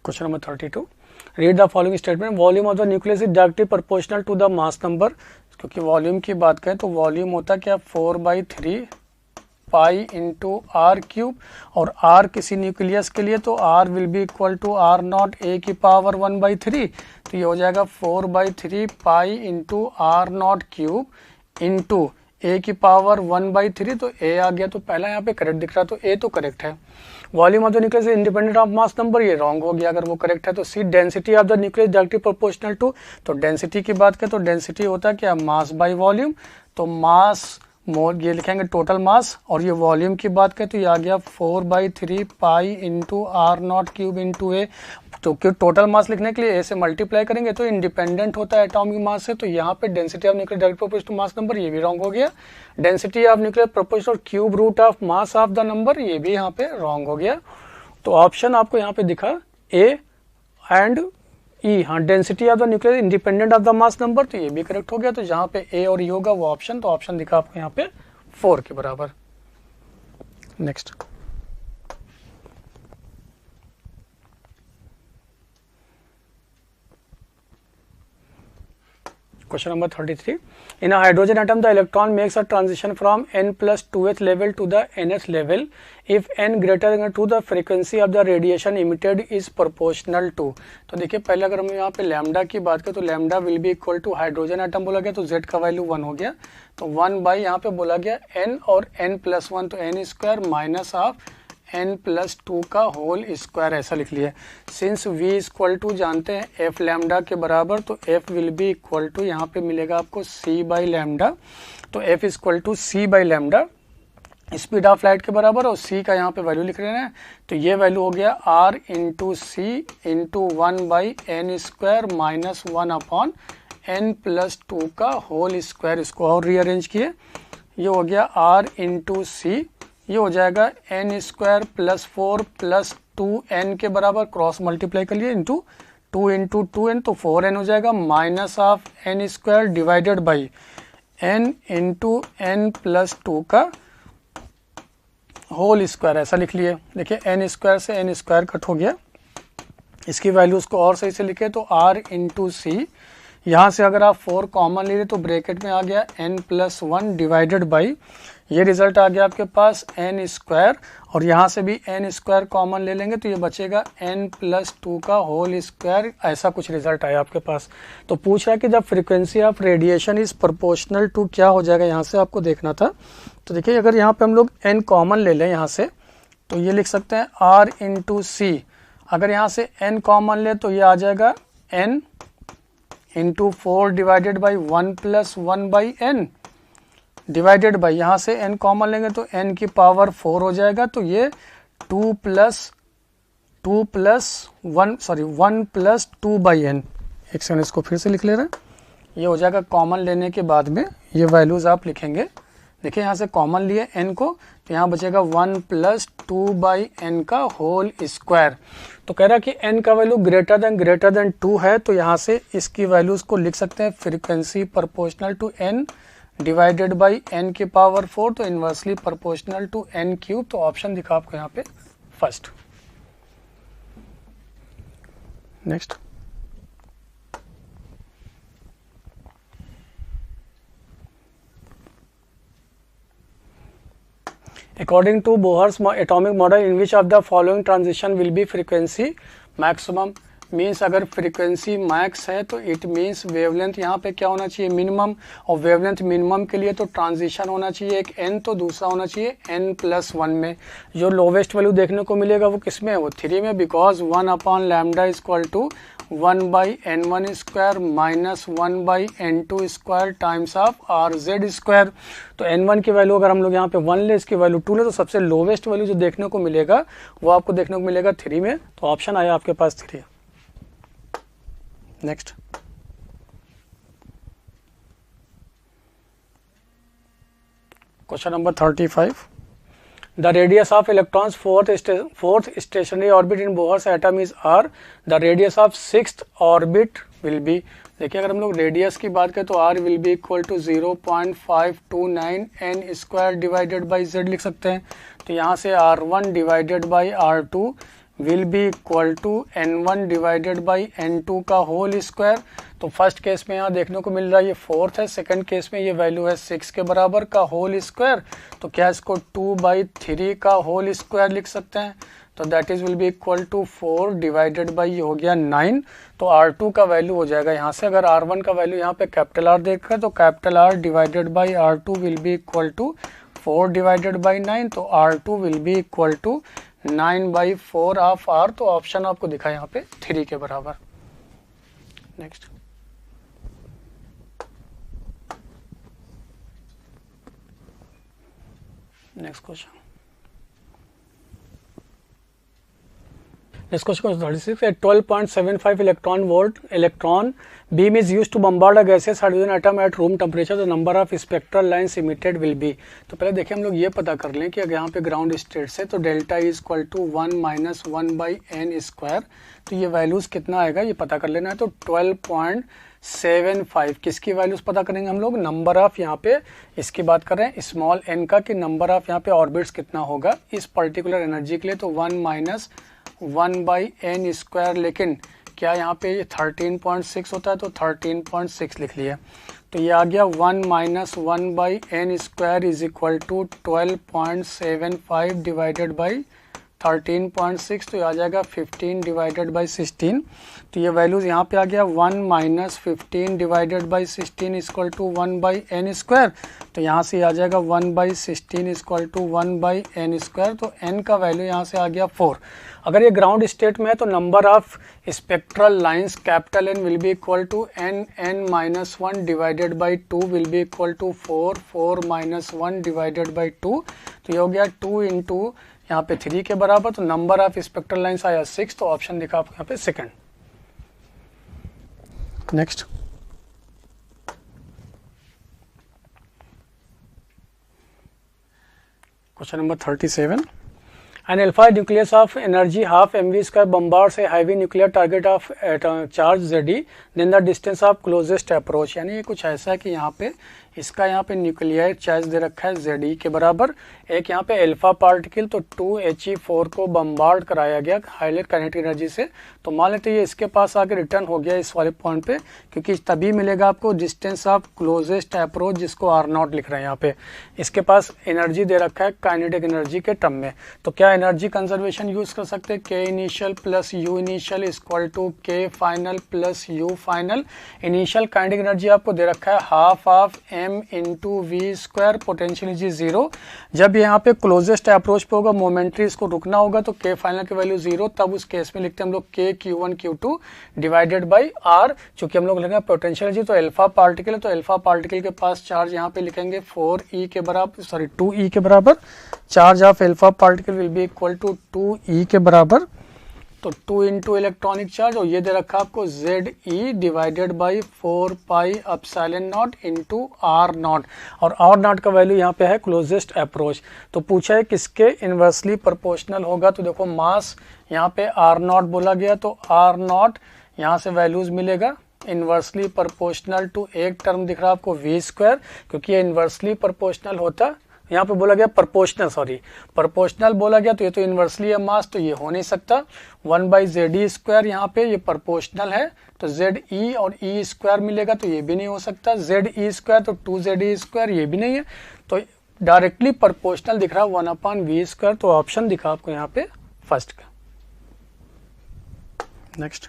[SPEAKER 2] question number 32, read the following statement, volume of the nucleus is directly proportional to the mass number. क्योंकि वॉल्यूम की बात करें तो वॉल्यूम होता क्या, 4/3 पाई इंटू आर क्यूब, और आर किसी न्यूक्लियस के लिए तो R will be equal to R naught A की पावर 1/3, तो ये हो जाएगा 4/3 pi into R naught cube into A की पावर 1/3, तो ए आ गया, तो पहला यहाँ पे करेक्ट दिख रहा, तो ए तो करेक्ट है। Volume of the nucleus independent of mass number, ये रॉन्ग हो गया अगर वो करेक्ट है। तो C density of the nucleus directly proportional to, तो डेंसिटी की बात करें तो डेंसिटी होता है क्या, मास बाय वॉल्यूम, तो मास मोल ये लिखेंगे टोटल मास, और ये वॉल्यूम की बात करें तो ये आ गया 4/3 pi into R naught cube into A, तो क्यों टोटल मास लिखने के लिए ए से मल्टीप्लाई करेंगे तो इंडिपेंडेंट होता है एटॉमिक मास से, तो यहाँ पे density of nucleus direct proportional to mass number, ये भी रॉन्ग हो गया। Density of nucleus proportional cube root of mass of the number, ये भी यहाँ पे रॉन्ग हो गया। तो ऑप्शन आपको यहाँ पे दिखा ए एंड ई, हाँ density of the nucleus independent of the mass number, तो ये भी करेक्ट हो गया। तो जहाँ पे ए और ई होगा वो ऑप्शन, तो ऑप्शन दिखा आपको यहाँ पे 4 के बराबर। Next Question number 33. In a hydrogen atom, the electron makes a transition from n plus 2th level to the nth level if n greater than 2 the frequency of the radiation emitted is proportional to। तो देखिए पहले अगर हम यहाँ पे lambda की बात करें तो lambda will be equal to hydrogen atom बोला गया तो z का वैल्यू 1 हो गया, तो 1 बाई यहाँ पे बोला गया n और n+1, तो n square minus of n+2 का होल स्क्वायर, ऐसा लिख लिया। सिंस v इक्वल टू जानते हैं f लैम्डा के बराबर, तो f will be equal to यहाँ पे मिलेगा आपको c बाई लैम्डा, तो f equal to c by lambda speed of light के बराबर, और c का यहाँ पे वैल्यू लिख रहे हैं, तो ये वैल्यू हो गया r into c into 1 by n square minus 1 upon n+2 का होल स्क्वायर। इसको और रीअरेंज किए, ये हो गया r इंटू सी, ये हो जाएगा n square plus 4 plus 2n के बराबर, क्रॉस मल्टीप्लाई कर लिए इंटू 2 इंटू 2n, तो 4n हो जाएगा minus of n square divided by n into n+2 का होल स्क्वायर, ऐसा लिख लिए। देखिए n स्क्वायर से n स्क्वायर कट हो गया, इसकी वैल्यूज को और सही से लिखे तो r इंटू सी, यहाँ से अगर आप 4 कॉमन ले रहे तो ब्रैकेट में आ गया n+1 डिवाइडेड बाई, ये रिजल्ट आ गया आपके पास n स्क्वायर, और यहाँ से भी n स्क्वायर कॉमन ले लेंगे तो ये बचेगा n+2 का होल स्क्वायर, ऐसा कुछ रिजल्ट आया आपके पास। तो पूछ रहा है कि जब frequency of radiation is proportional to, क्या हो जाएगा, यहाँ से आपको देखना था। तो देखिए अगर यहाँ पे हम लोग n कॉमन ले लें यहाँ से, तो ये लिख सकते हैं r इंटू सी, अगर यहाँ से n कॉमन ले तो ये आ जाएगा n into 4 divided by 1+1 by n divided by, यहाँ से n कॉमन लेंगे तो n की पावर 4 हो जाएगा, तो ये 1 प्लस 2 बाई n, एक सेकंड इसको फिर से लिख ले रहे हैं, ये हो जाएगा कॉमन लेने के बाद में ये वैल्यूज आप लिखेंगे। देखिए यहाँ से कॉमन लिए n को, तो यहाँ बचेगा 1 प्लस 2 बाई n का होल स्क्वायर। तो कह रहा कि n का वैल्यू ग्रेटर देन 2 है, तो यहाँ से इसकी वैल्यूज को लिख सकते हैं frequency proportional to n divided by n की पावर 4, तो inversely proportional to n cube, तो ऑप्शन दिखा आपको यहाँ पे first. Next According to Bohr's atomic model, in which of the following transition will be frequency maximum? Means अगर frequency max है तो इट मीन्स वेवलेंथ यहाँ पे क्या होना चाहिए, मिनिमम, और वेवलेंथ मिनिमम के लिए तो ट्रांजिशन होना चाहिए एक n, तो दूसरा होना चाहिए n+1 में। जो लोवेस्ट वैल्यू देखने को मिलेगा वो किस में है, वो 3 में, because 1 upon lambda equal to 1 by n1 square minus 1 by n2 square times of rz square. तो n1 की वैल्यू अगर हम लोग यहाँ पे 1 ले, इसकी वैल्यू 2 ले, तो सबसे लोवेस्ट वैल्यू जो देखने को मिलेगा वो आपको देखने को मिलेगा 3 में, तो ऑप्शन आया आपके पास 3। Next question number 35, The radius of electrons fourth stationary orbit in Bohr's atom is r. The radius of sixth orbit will be, देखिए अगर हम लोग रेडियस की बात करें तो r will be equal to 0.529 n square divided by z लिख सकते हैं। तो यहाँ से r1 divided by r2 will be equal to n1 divided by n2 का होल स्क्वायर। तो फर्स्ट केस में यहाँ देखने को मिल रहा है ये 4th है, सेकंड केस में ये वैल्यू है 6 के बराबर का होल स्क्वायर। तो क्या इसको 2/3 का होल स्क्वायर लिख सकते हैं। तो that is will be equal to 4 divided by ये हो गया 9। तो R2 का वैल्यू हो जाएगा यहाँ से, अगर R1 का वैल्यू यहाँ पे कैपिटल R देखकर तो capital R divided by R2 will be equal to 4 divided by 9। तो R2 will be equal to 9/4 of R। तो ऑप्शन आपको दिखा यहाँ पे 3 के बराबर। Next question. Next question is 36. A 12.75 electron volt electron beam is used to bombard a gaseous hydrogen atom at room temperature. The number of spectral lines emitted will be. तो पहले देखिए हम लोग ये पता कर लें कि अगर यहाँ पे ग्राउंड स्टेट से तो delta is equal to 1 minus 1/n square. तो ये वैल्यूज कितना आएगा ये पता कर लेना है। तो 12.75 किसकी वैल्यूज पता करेंगे हम लोग, नंबर ऑफ यहाँ पे इसकी बात कर रहे हैं स्मॉल n का, कि नंबर ऑफ यहाँ पे ऑर्बिट्स कितना होगा इस पर्टिकुलर एनर्जी के लिए। तो 1 माइनस 1/n स्क्वायर, लेकिन क्या यहाँ पे ये 13.6 होता है तो 13.6 लिख लिया। तो ये आ गया 1 minus 1/n square is equal to 12.75 divided by 13.6। तो ये आ जाएगा 15 डिवाइडेड बाई 16। तो ये वैल्यूज यहाँ पे आ गया 1 minus 15 divided by 16 equal to 1/n square. तो यहाँ से आ जाएगा 1/16 इक्वल टू 1/n स्क्वायर। तो n का वैल्यू यहाँ से आ गया 4। अगर ये ग्राउंड स्टेट में है तो number of spectral lines capital N will be equal to n minus 1 divided by 2 will be equal to 4 minus 1 divided by 2। तो ये हो गया 2 इंटू यहाँ पे 3 के बराबर। तो नंबर ऑफ स्पेक्ट्रल लाइंस आया 6। तो ऑप्शन दिखा आपको यहाँ पे second. Next question number 37। An alpha nucleus of energy half mv square bombards a heavy nuclear target of charge Zd, then the distance of closest approach। यानी ये कुछ ऐसा है कि यहाँ पे इसका यहाँ पे न्यूक्लियर चार्ज दे रखा है Zd के बराबर, एक यहाँ पे अल्फा पार्टिकल तो 2He4 को बम्बार्ड कराया गया हाईलाइट काइनेटिक एनर्जी से। तो मान लेते ये इसके पास आके रिटर्न हो गया इस वाले पॉइंट पे, क्योंकि तभी मिलेगा आपको डिस्टेंस ऑफ क्लोजेस्ट अप्रोच जिसको R0 लिख रहे हैं यहाँ पे। इसके पास एनर्जी दे रखा है काइनेटिक एनर्जी के टर्म में। तो क्या एनर्जी कंजर्वेशन यूज कर सकते हैं, K initial plus U initial equal to K final plus U final. Initial kinetic energy आपको दे रखा है half of m into we square, potential is 0। जब यहाँ पे क्लोजेस्ट अप्रोच पे होगा मोमेंट्री इसको रुकना होगा तो K फाइनल की वैल्यू 0, तब उस केस में लिखते हैं हम लोग K Q1 Q2 divided by R। चूंकि हम लोग लेंगे पोटेंशियल एनर्जी तो अल्फा पार्टिकल है, तो अल्फा पार्टिकल के पास चार्ज यहाँ पे लिखेंगे 4e के बराबर, सॉरी 2e के बराबर। Charge of alpha particle will be equal to 2e के बराबर। तो 2 इंटू इलेक्ट्रॉनिक चार्ज और ये दे रखा आपको Ze divided by 4 pi epsilon not into R0। और R0 का वैल्यू यहाँ पे है क्लोजेस्ट अप्रोच। तो पूछा है किसके इन्वर्सली प्रोपोर्शनल होगा। तो देखो मास यहाँ पे R0 बोला गया, तो R0 यहाँ से वैल्यूज मिलेगा इन्वर्सली प्रोपोर्शनल टू एक टर्म दिख रहा है आपको v स्क्वायर, क्योंकि ये इन्वर्सली प्रोपोर्शनल होता, यहाँ पे बोला गया प्रोपोर्शनल, सॉरी प्रोपोर्शनल बोला गया, तो ये तो इन्वर्सली है मास, तो ये हो नहीं सकता। 1/Ze स्क्वायर यहाँ पे ये प्रोपोर्शनल है, तो Ze और e स्क्वायर मिलेगा, तो ये भी नहीं हो सकता। Ze स्क्वायर तो 2Ze स्क्वायर ये भी नहीं है, तो डायरेक्टली प्रोपोर्शनल दिख रहा है 1/v स्क्वायर। तो ऑप्शन दिखा आपको यहाँ पे फर्स्ट का। Next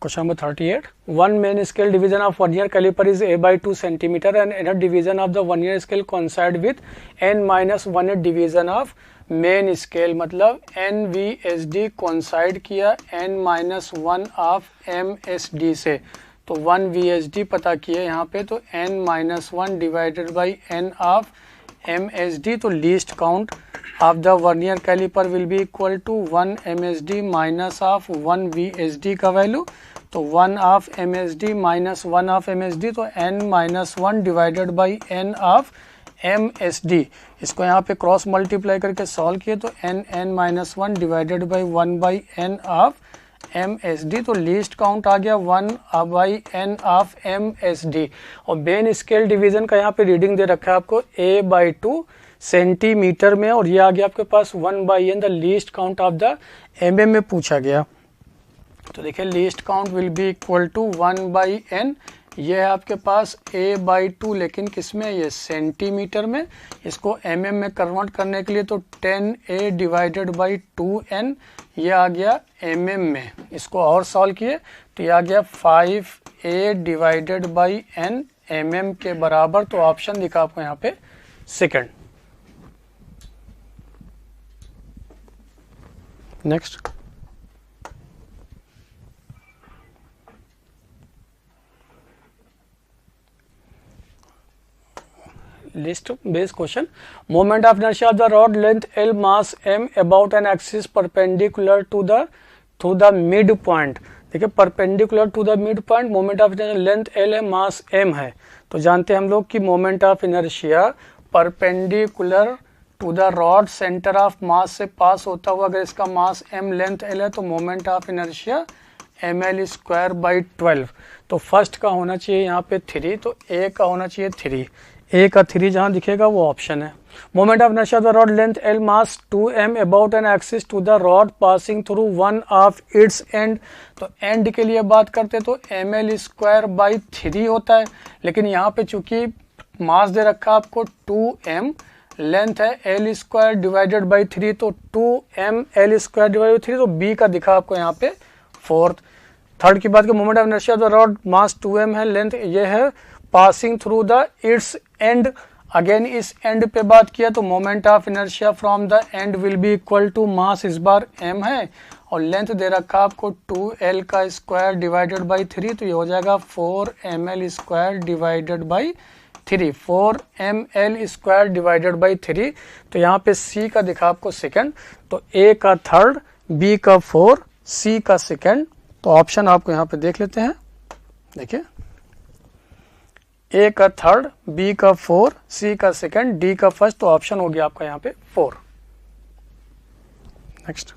[SPEAKER 2] Question number 38. One main scale division of vernier caliper is a/2 centimeter and another division of the vernier scale coincide with n-1 division of main scale। मतलब NVSD coincide किया n-1 of MSD से, तो 1 VSD पता किया यहाँ पे, तो n-1 divided by n of MSD। तो least count of the vernier caliper will be equal to 1 MSD minus of 1 VSD का वैल्यू। तो 1 of M S D minus 1 of M S D, तो n minus 1 divided by n of M S D. इसको यहाँ पे cross multiply करके solve किए तो n minus 1 divided by 1 by n of M S D, तो least count आ गया 1 by n of M S D. और बेन स्केल डिवीजन का यहाँ पे रीडिंग दे रखा है आपको a/2 सेंटीमीटर में, और ये आ गया आपके पास 1 by n, the least count of the mm में पूछा गया। तो देखिए least count will be equal to 1 by n, ये है आपके पास a/2, लेकिन किस में, ये सेंटीमीटर में। इसको mm में कन्वर्ट करने के लिए तो 10a डिवाइडेड बाई 2n, ये आ गया mm में। इसको और सॉल्व किए तो ये आ गया 5a divided by n mm के बराबर। तो ऑप्शन दिखा आपको यहाँ पे second. Next, list based question. Moment of inertia of the rod, length L, mass m, about an axis perpendicular to the midpoint। देखिए perpendicular to the mid point, moment of inertia length L है, मास m है। तो जानते हैं हम लोग कि moment of inertia perpendicular to the rod centre of mass से पास होता हुआ, अगर इसका मास m, लेंथ L है, तो moment of inertia ml square by 12। तो फर्स्ट का होना चाहिए यहाँ पे 3, तो a का होना चाहिए 3, ए का 3 जहां दिखेगा वो ऑप्शन है। Moment of inertia of the rod, length L, mass 2m, about an axis to the rod passing through one of its end. तो एंड के लिए बात करते तो ml स्क्वायर बाई 3 होता है, लेकिन यहाँ पे चूंकि मास दे रखा आपको 2m, लेंथ है L स्क्वायर डिवाइडेड बाई 3, तो 2m L square divided by 3, तो b का दिखा आपको यहाँ पे 4। थर्ड की बात की moment of inertia of the rod, mass 2m है, लेंथ ये है, passing through the its end. Again इस एंड पे बात किया तो moment of inertia from the end will be equal to mass, इस बार m है, और लेंथ दे रखा आपको 2l का स्क्वायर डिवाइडेड बाई 3, तो ये हो जाएगा 4ml square divided by 3, 4ml square divided by 3। तो यहाँ पे c का दिखा आपको सेकंड, तो a का थर्ड, b का 4, c का सेकंड। तो ऑप्शन आपको यहाँ पे देख लेते हैं। देखिए ए का थर्ड, बी का 4, सी का सेकंड, डी का फर्स्ट, तो ऑप्शन हो गया आपका यहाँ पे 4। Next,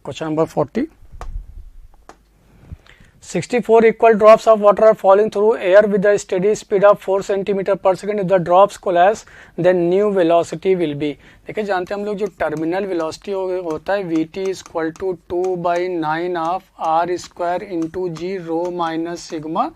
[SPEAKER 2] question number 40। 64 equal drops of water are falling through air with a steady speed of 4 cm per second. If the drops collapse, then new velocity will be। देखिए जानते हैं हम लोग जो टर्मिनल वेलोसिटी होता है Vt equal to 2/9 of r square into g rho minus sigma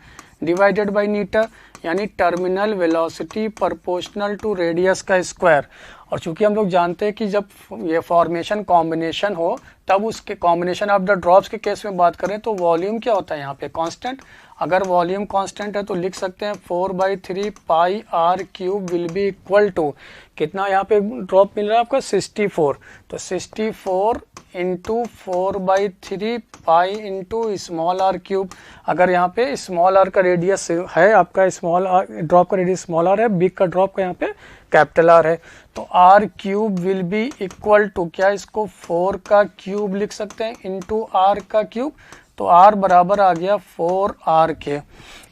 [SPEAKER 2] divided by metre, यानी terminal velocity proportional to radius का स्क्वायर। और चूंकि हम लोग जानते हैं कि जब ये फॉर्मेशन कॉम्बिनेशन हो तब उसके कॉम्बिनेशन ऑफ द ड्रॉप्स के केस में बात करें तो वॉल्यूम क्या होता है यहाँ पे कांस्टेंट। अगर वॉल्यूम कांस्टेंट है तो लिख सकते हैं 4/3 pi r cube will be equal to कितना यहाँ पे ड्रॉप मिल रहा है आपका 64। तो 64 into 4/3 pi into small r cube. अगर यहाँ पे स्मॉल आर का रेडियस है आपका, स्मॉल आर ड्रॉप का रेडियस स्मॉल आर है, बिग का ड्रॉप का यहाँ पे कैपिटल आर है, तो r cube will be equal to क्या, इसको 4 का क्यूब लिख सकते हैं इंटू आर का क्यूब, तो आर बराबर आ गया 4r के।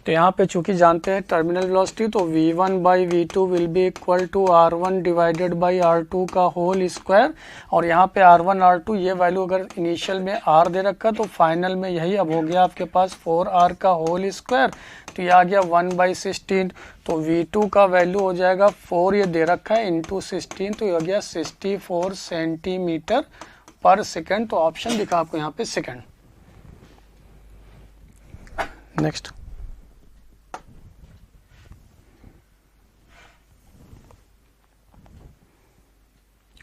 [SPEAKER 2] तो यहाँ पे चूंकि जानते हैं टर्मिनल वेलोसिटी, तो v1 by v2 will be equal to r1 divided by r2 का होल स्क्वायर। और यहाँ पे r1 r2 ये वैल्यू अगर इनिशियल में r दे रखा तो फाइनल में यही अब हो गया आपके पास 4r का होल स्क्वायर, तो ये आ गया 1/16। तो v2 का वैल्यू हो जाएगा 4 ये दे रखा है इंटू 16, तो ये हो गया 64 सेंटीमीटर पर सेकेंड। तो ऑप्शन दिखा आपको यहाँ पे second. Next,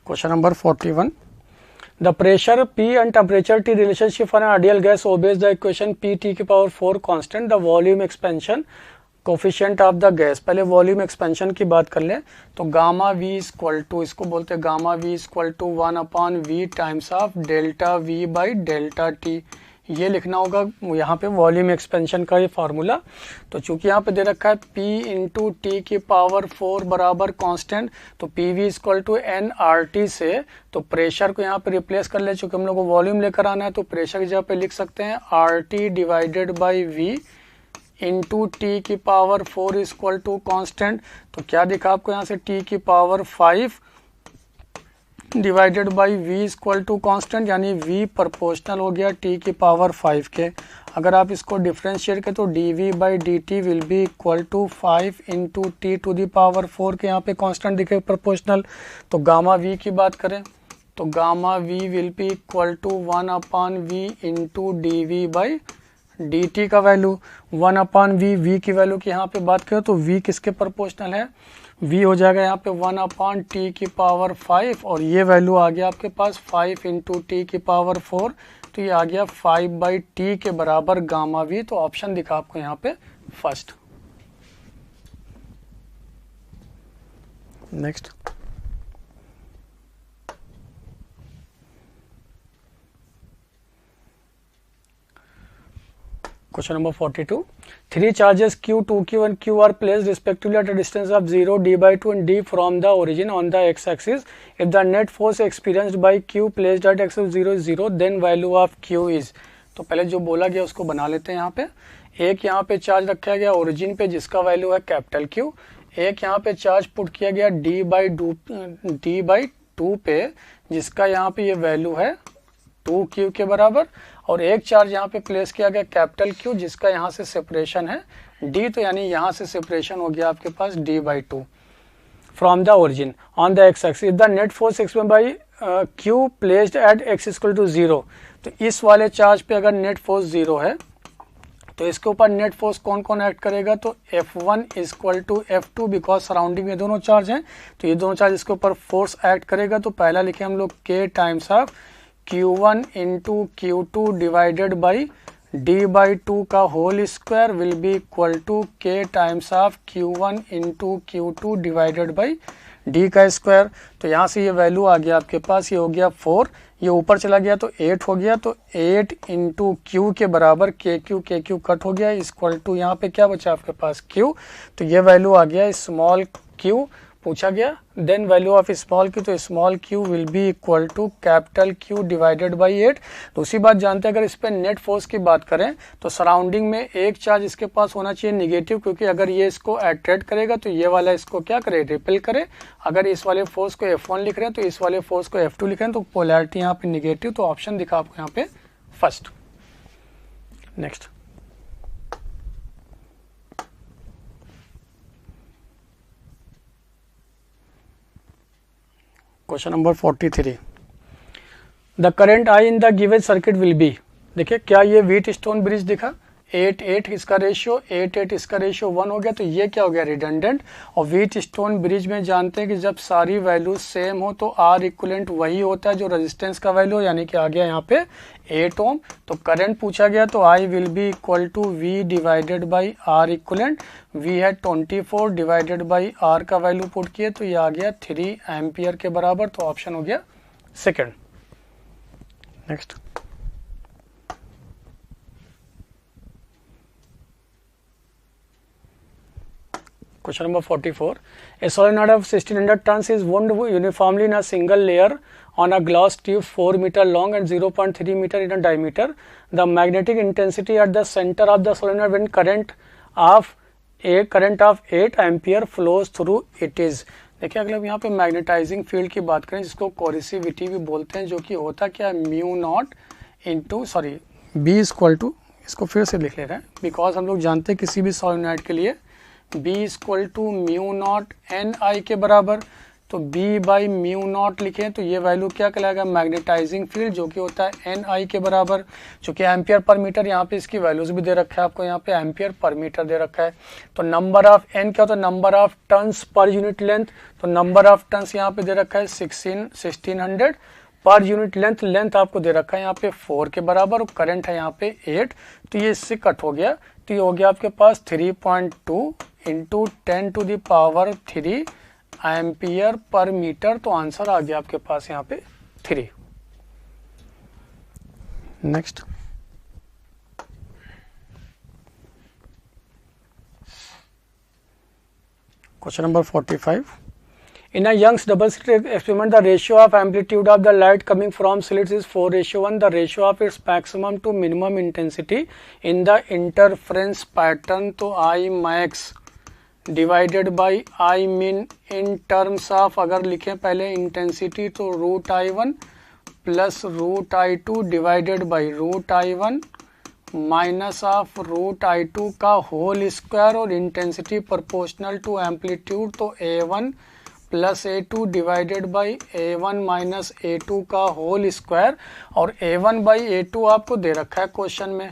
[SPEAKER 2] question number 41। The pressure P and temperature T relationship for an ideal gas obeys the equation Pt की power 4 constant, the volume expansion coefficient of the gas. पहले volume expansion की बात कर लें तो गामा V इक्वल टू, इसको बोलते हैं gamma V equal to 1/V times of delta V by delta T। ये लिखना होगा यहाँ पे वॉल्यूम एक्सपेंशन का ये फार्मूला। तो चूंकि यहाँ पे दे रखा है P इंटू टी की पावर 4 बराबर कांस्टेंट, तो PV इक्वल टू nRT से तो प्रेशर को यहाँ पे रिप्लेस कर ले, चूंकि हम लोग को वॉल्यूम लेकर आना है तो प्रेशर की जगह पे लिख सकते हैं RT divided by V into t की पावर 4 इक्वल टू कांस्टेंट। तो क्या दिखा आपको यहाँ से t की power 5 divided by v equal to constant, यानी v प्रोपोर्शनल हो गया t की पावर 5 के। अगर आप इसको डिफ्रेंशिएट करें तो dv by dt will be equal to 5 into t to the power 4 के यहाँ पे कांस्टेंट दिखे प्रोपोर्शनल। तो गामा v की बात करें तो gamma v will be equal to 1 upon v into d by dt का वैल्यू 1 अपान v की वैल्यू की यहाँ पे बात करें तो v किसके प्रोपोर्शनल है, v हो जाएगा यहाँ पे 1 अपान टी की पावर 5 और ये वैल्यू आ गया आपके पास 5 इंटू टी की पावर 4, तो ये आ गया 5 बाई टी के बराबर गामा v। तो ऑप्शन दिखा आपको यहाँ पे first. Next Question number 42. Three charges Q, 2Q and Q are placed respectively at a distance of 0, d by 2 and d from the origin on the x-axis. If the net force experienced by Q placed at x of 0 is 0, then value of Q is. तो पहले जो बोला गया उसको बना लेते हैं यहाँ पे। एक यहाँ पे चार्ज रखा गया ओरिजिन पे जिसका वैल्यू है कैपिटल Q, एक यहाँ पे चार्ज पुट किया गया d बाई 2 पे जिसका यहाँ पे ये वैल्यू है 2Q के बराबर, और एक चार्ज यहाँ पे प्लेस किया गया कैपिटल Q जिसका यहाँ से सेपरेशन है d, तो यानी यहाँ से सेपरेशन हो गया आपके पास d by 2 from the origin on the x axis. The net force expend by Q placed at x equal to 0। तो इस वाले चार्ज पे अगर नेट फोर्स 0 है तो इसके ऊपर नेट फोर्स कौन कौन एक्ट करेगा, तो F1 equal to F2, because surrounding में दोनों चार्ज हैं तो ये दोनों चार्ज इसके ऊपर फोर्स एक्ट करेगा। तो पहला लिखे हम लोग K times of Q1 into Q2 divided by d by 2 का whole square will be equal to K times of Q1 into Q2 divided by d का स्क्वायर। तो यहाँ से ये वैल्यू आ गया आपके पास, ये हो गया 4, ये ऊपर चला गया तो 8 हो गया, तो 8 इंटू Q के बराबर KQ कट हो गया इक्वल टू यहाँ पे क्या बचा आपके पास Q। तो ये वैल्यू आ गया स्मॉल q पूछा गया, then value of small q, तो small q will be equal to capital Q divided by 8। दूसरी बात जानते हैं अगर इस पे नेट फोर्स की बात करें तो सराउंडिंग में एक चार्ज इसके पास होना चाहिए निगेटिव, क्योंकि अगर ये इसको अट्रैक्ट करेगा तो ये वाला इसको क्या करे, रिपेल करे। अगर इस वाले फोर्स को F1 लिख रहे हैं तो इस वाले फोर्स को F2 लिख रहे हैं, तो पोलैरिटी यहाँ पे निगेटिव, तो ऑप्शन दिखा आपको यहाँ पे first. Next question number 43। The current I in the given circuit will be, देखिए क्या ये व्हीट स्टोन ब्रिज दिखा 8 इसका रेशियो 8 इसका रेशियो 1 हो गया, तो ये क्या हो गया रिडंडेंट। और व्हीट स्टोन ब्रिज में जानते हैं कि जब सारी वैल्यूज सेम हो तो R इक्वलेंट वही होता है जो रेजिस्टेंस का वैल्यू, यानी कि आ गया यहाँ पे 8 ओम। तो करंट पूछा गया तो I will be equal to V divided by R equivalent, V है 24 डिवाइडेड बाई R का वैल्यू पुट किए तो ये आ गया 3 एम्पियर के बराबर, तो ऑप्शन हो गया second. Next Question number 44. A solenoid of 1600 tons is wound uniformly in a single layer on a glass tube 4 meter long and 0.3 meter in a diameter. The magnetic intensity at the center of the solenoid when current of 8 ampere flows through it is. देखिए अगर यहाँ पे magnetising field की बात करें जिसको कोरिसिविटी भी बोलते हैं, जो कि होता क्या है mu naught into B equal to, इसको फिर से लिख ले रहे हैं बिकॉज हम लोग जानते हैं किसी भी सोलेनॉइड के लिए B equal to mu naught N I के बराबर, तो B बाई म्यू नॉट लिखें तो ये वैल्यू क्या कहलाएगा मैग्नेटाइजिंग फील्ड, जो कि होता है एन आई के बराबर। चूंकि एम्पियर पर मीटर यहाँ पे इसकी वैल्यूज भी दे रखा है आपको, यहाँ पे एम्पियर पर मीटर दे रखा है। तो नंबर ऑफ एन क्या होता है number of turns per unit length, तो नंबर ऑफ टन्स यहाँ पे दे रखा है 1600 पर यूनिट लेंथ आपको दे रखा है यहाँ पे 4 के बराबर, और करंट है यहाँ पे 8, तो ये इससे कट हो गया, तो ये हो गया आपके पास 3.2 into 10 to the power 3 ampere per metre, तो आंसर आ गया आपके पास यहाँ पे 3। Next Question number 45. In a Young's double slit experiment, the ratio of amplitude of the light coming from slits is 4:1. The ratio of its maximum to minimum intensity in the interference pattern तो I max divided by I min in terms of, अगर लिखें पहले intensity तो √I1 plus √I2 divided by √I1 minus of √I2 का whole square और intensity proportional to amplitude तो A1 plus A2 divided by A1 minus A2 का whole square और A1 by A2 आपको दे रखा है क्वेश्चन में,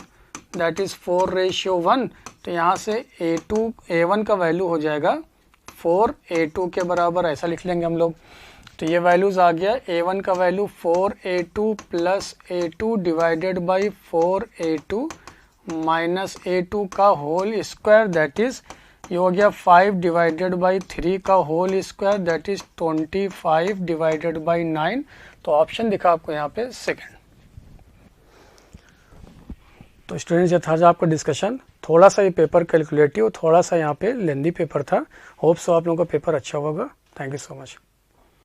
[SPEAKER 2] दैट इज 4:1। तो यहाँ से A1 का वैल्यू हो जाएगा 4 A2 के बराबर, ऐसा लिख लेंगे हम लोग। तो ये वैल्यूज आ गया, A1 का value 4A2 plus A2 divided by 4A2 minus A2 का होल स्क्वायर, दैट इज ये हो गया 5 डिवाइडेड बाई 3 का whole square, that is 25 divided by 9। तो ऑप्शन दिखा आपको यहाँ पे सेकंड। तो स्टूडेंट्स, ये था जो आपका डिस्कशन। थोड़ा सा ये पेपर कैलकुलेटिव, थोड़ा सा यहाँ पे लेंदी पेपर था। होप सो आप लोगों का पेपर अच्छा होगा। Thank you so much.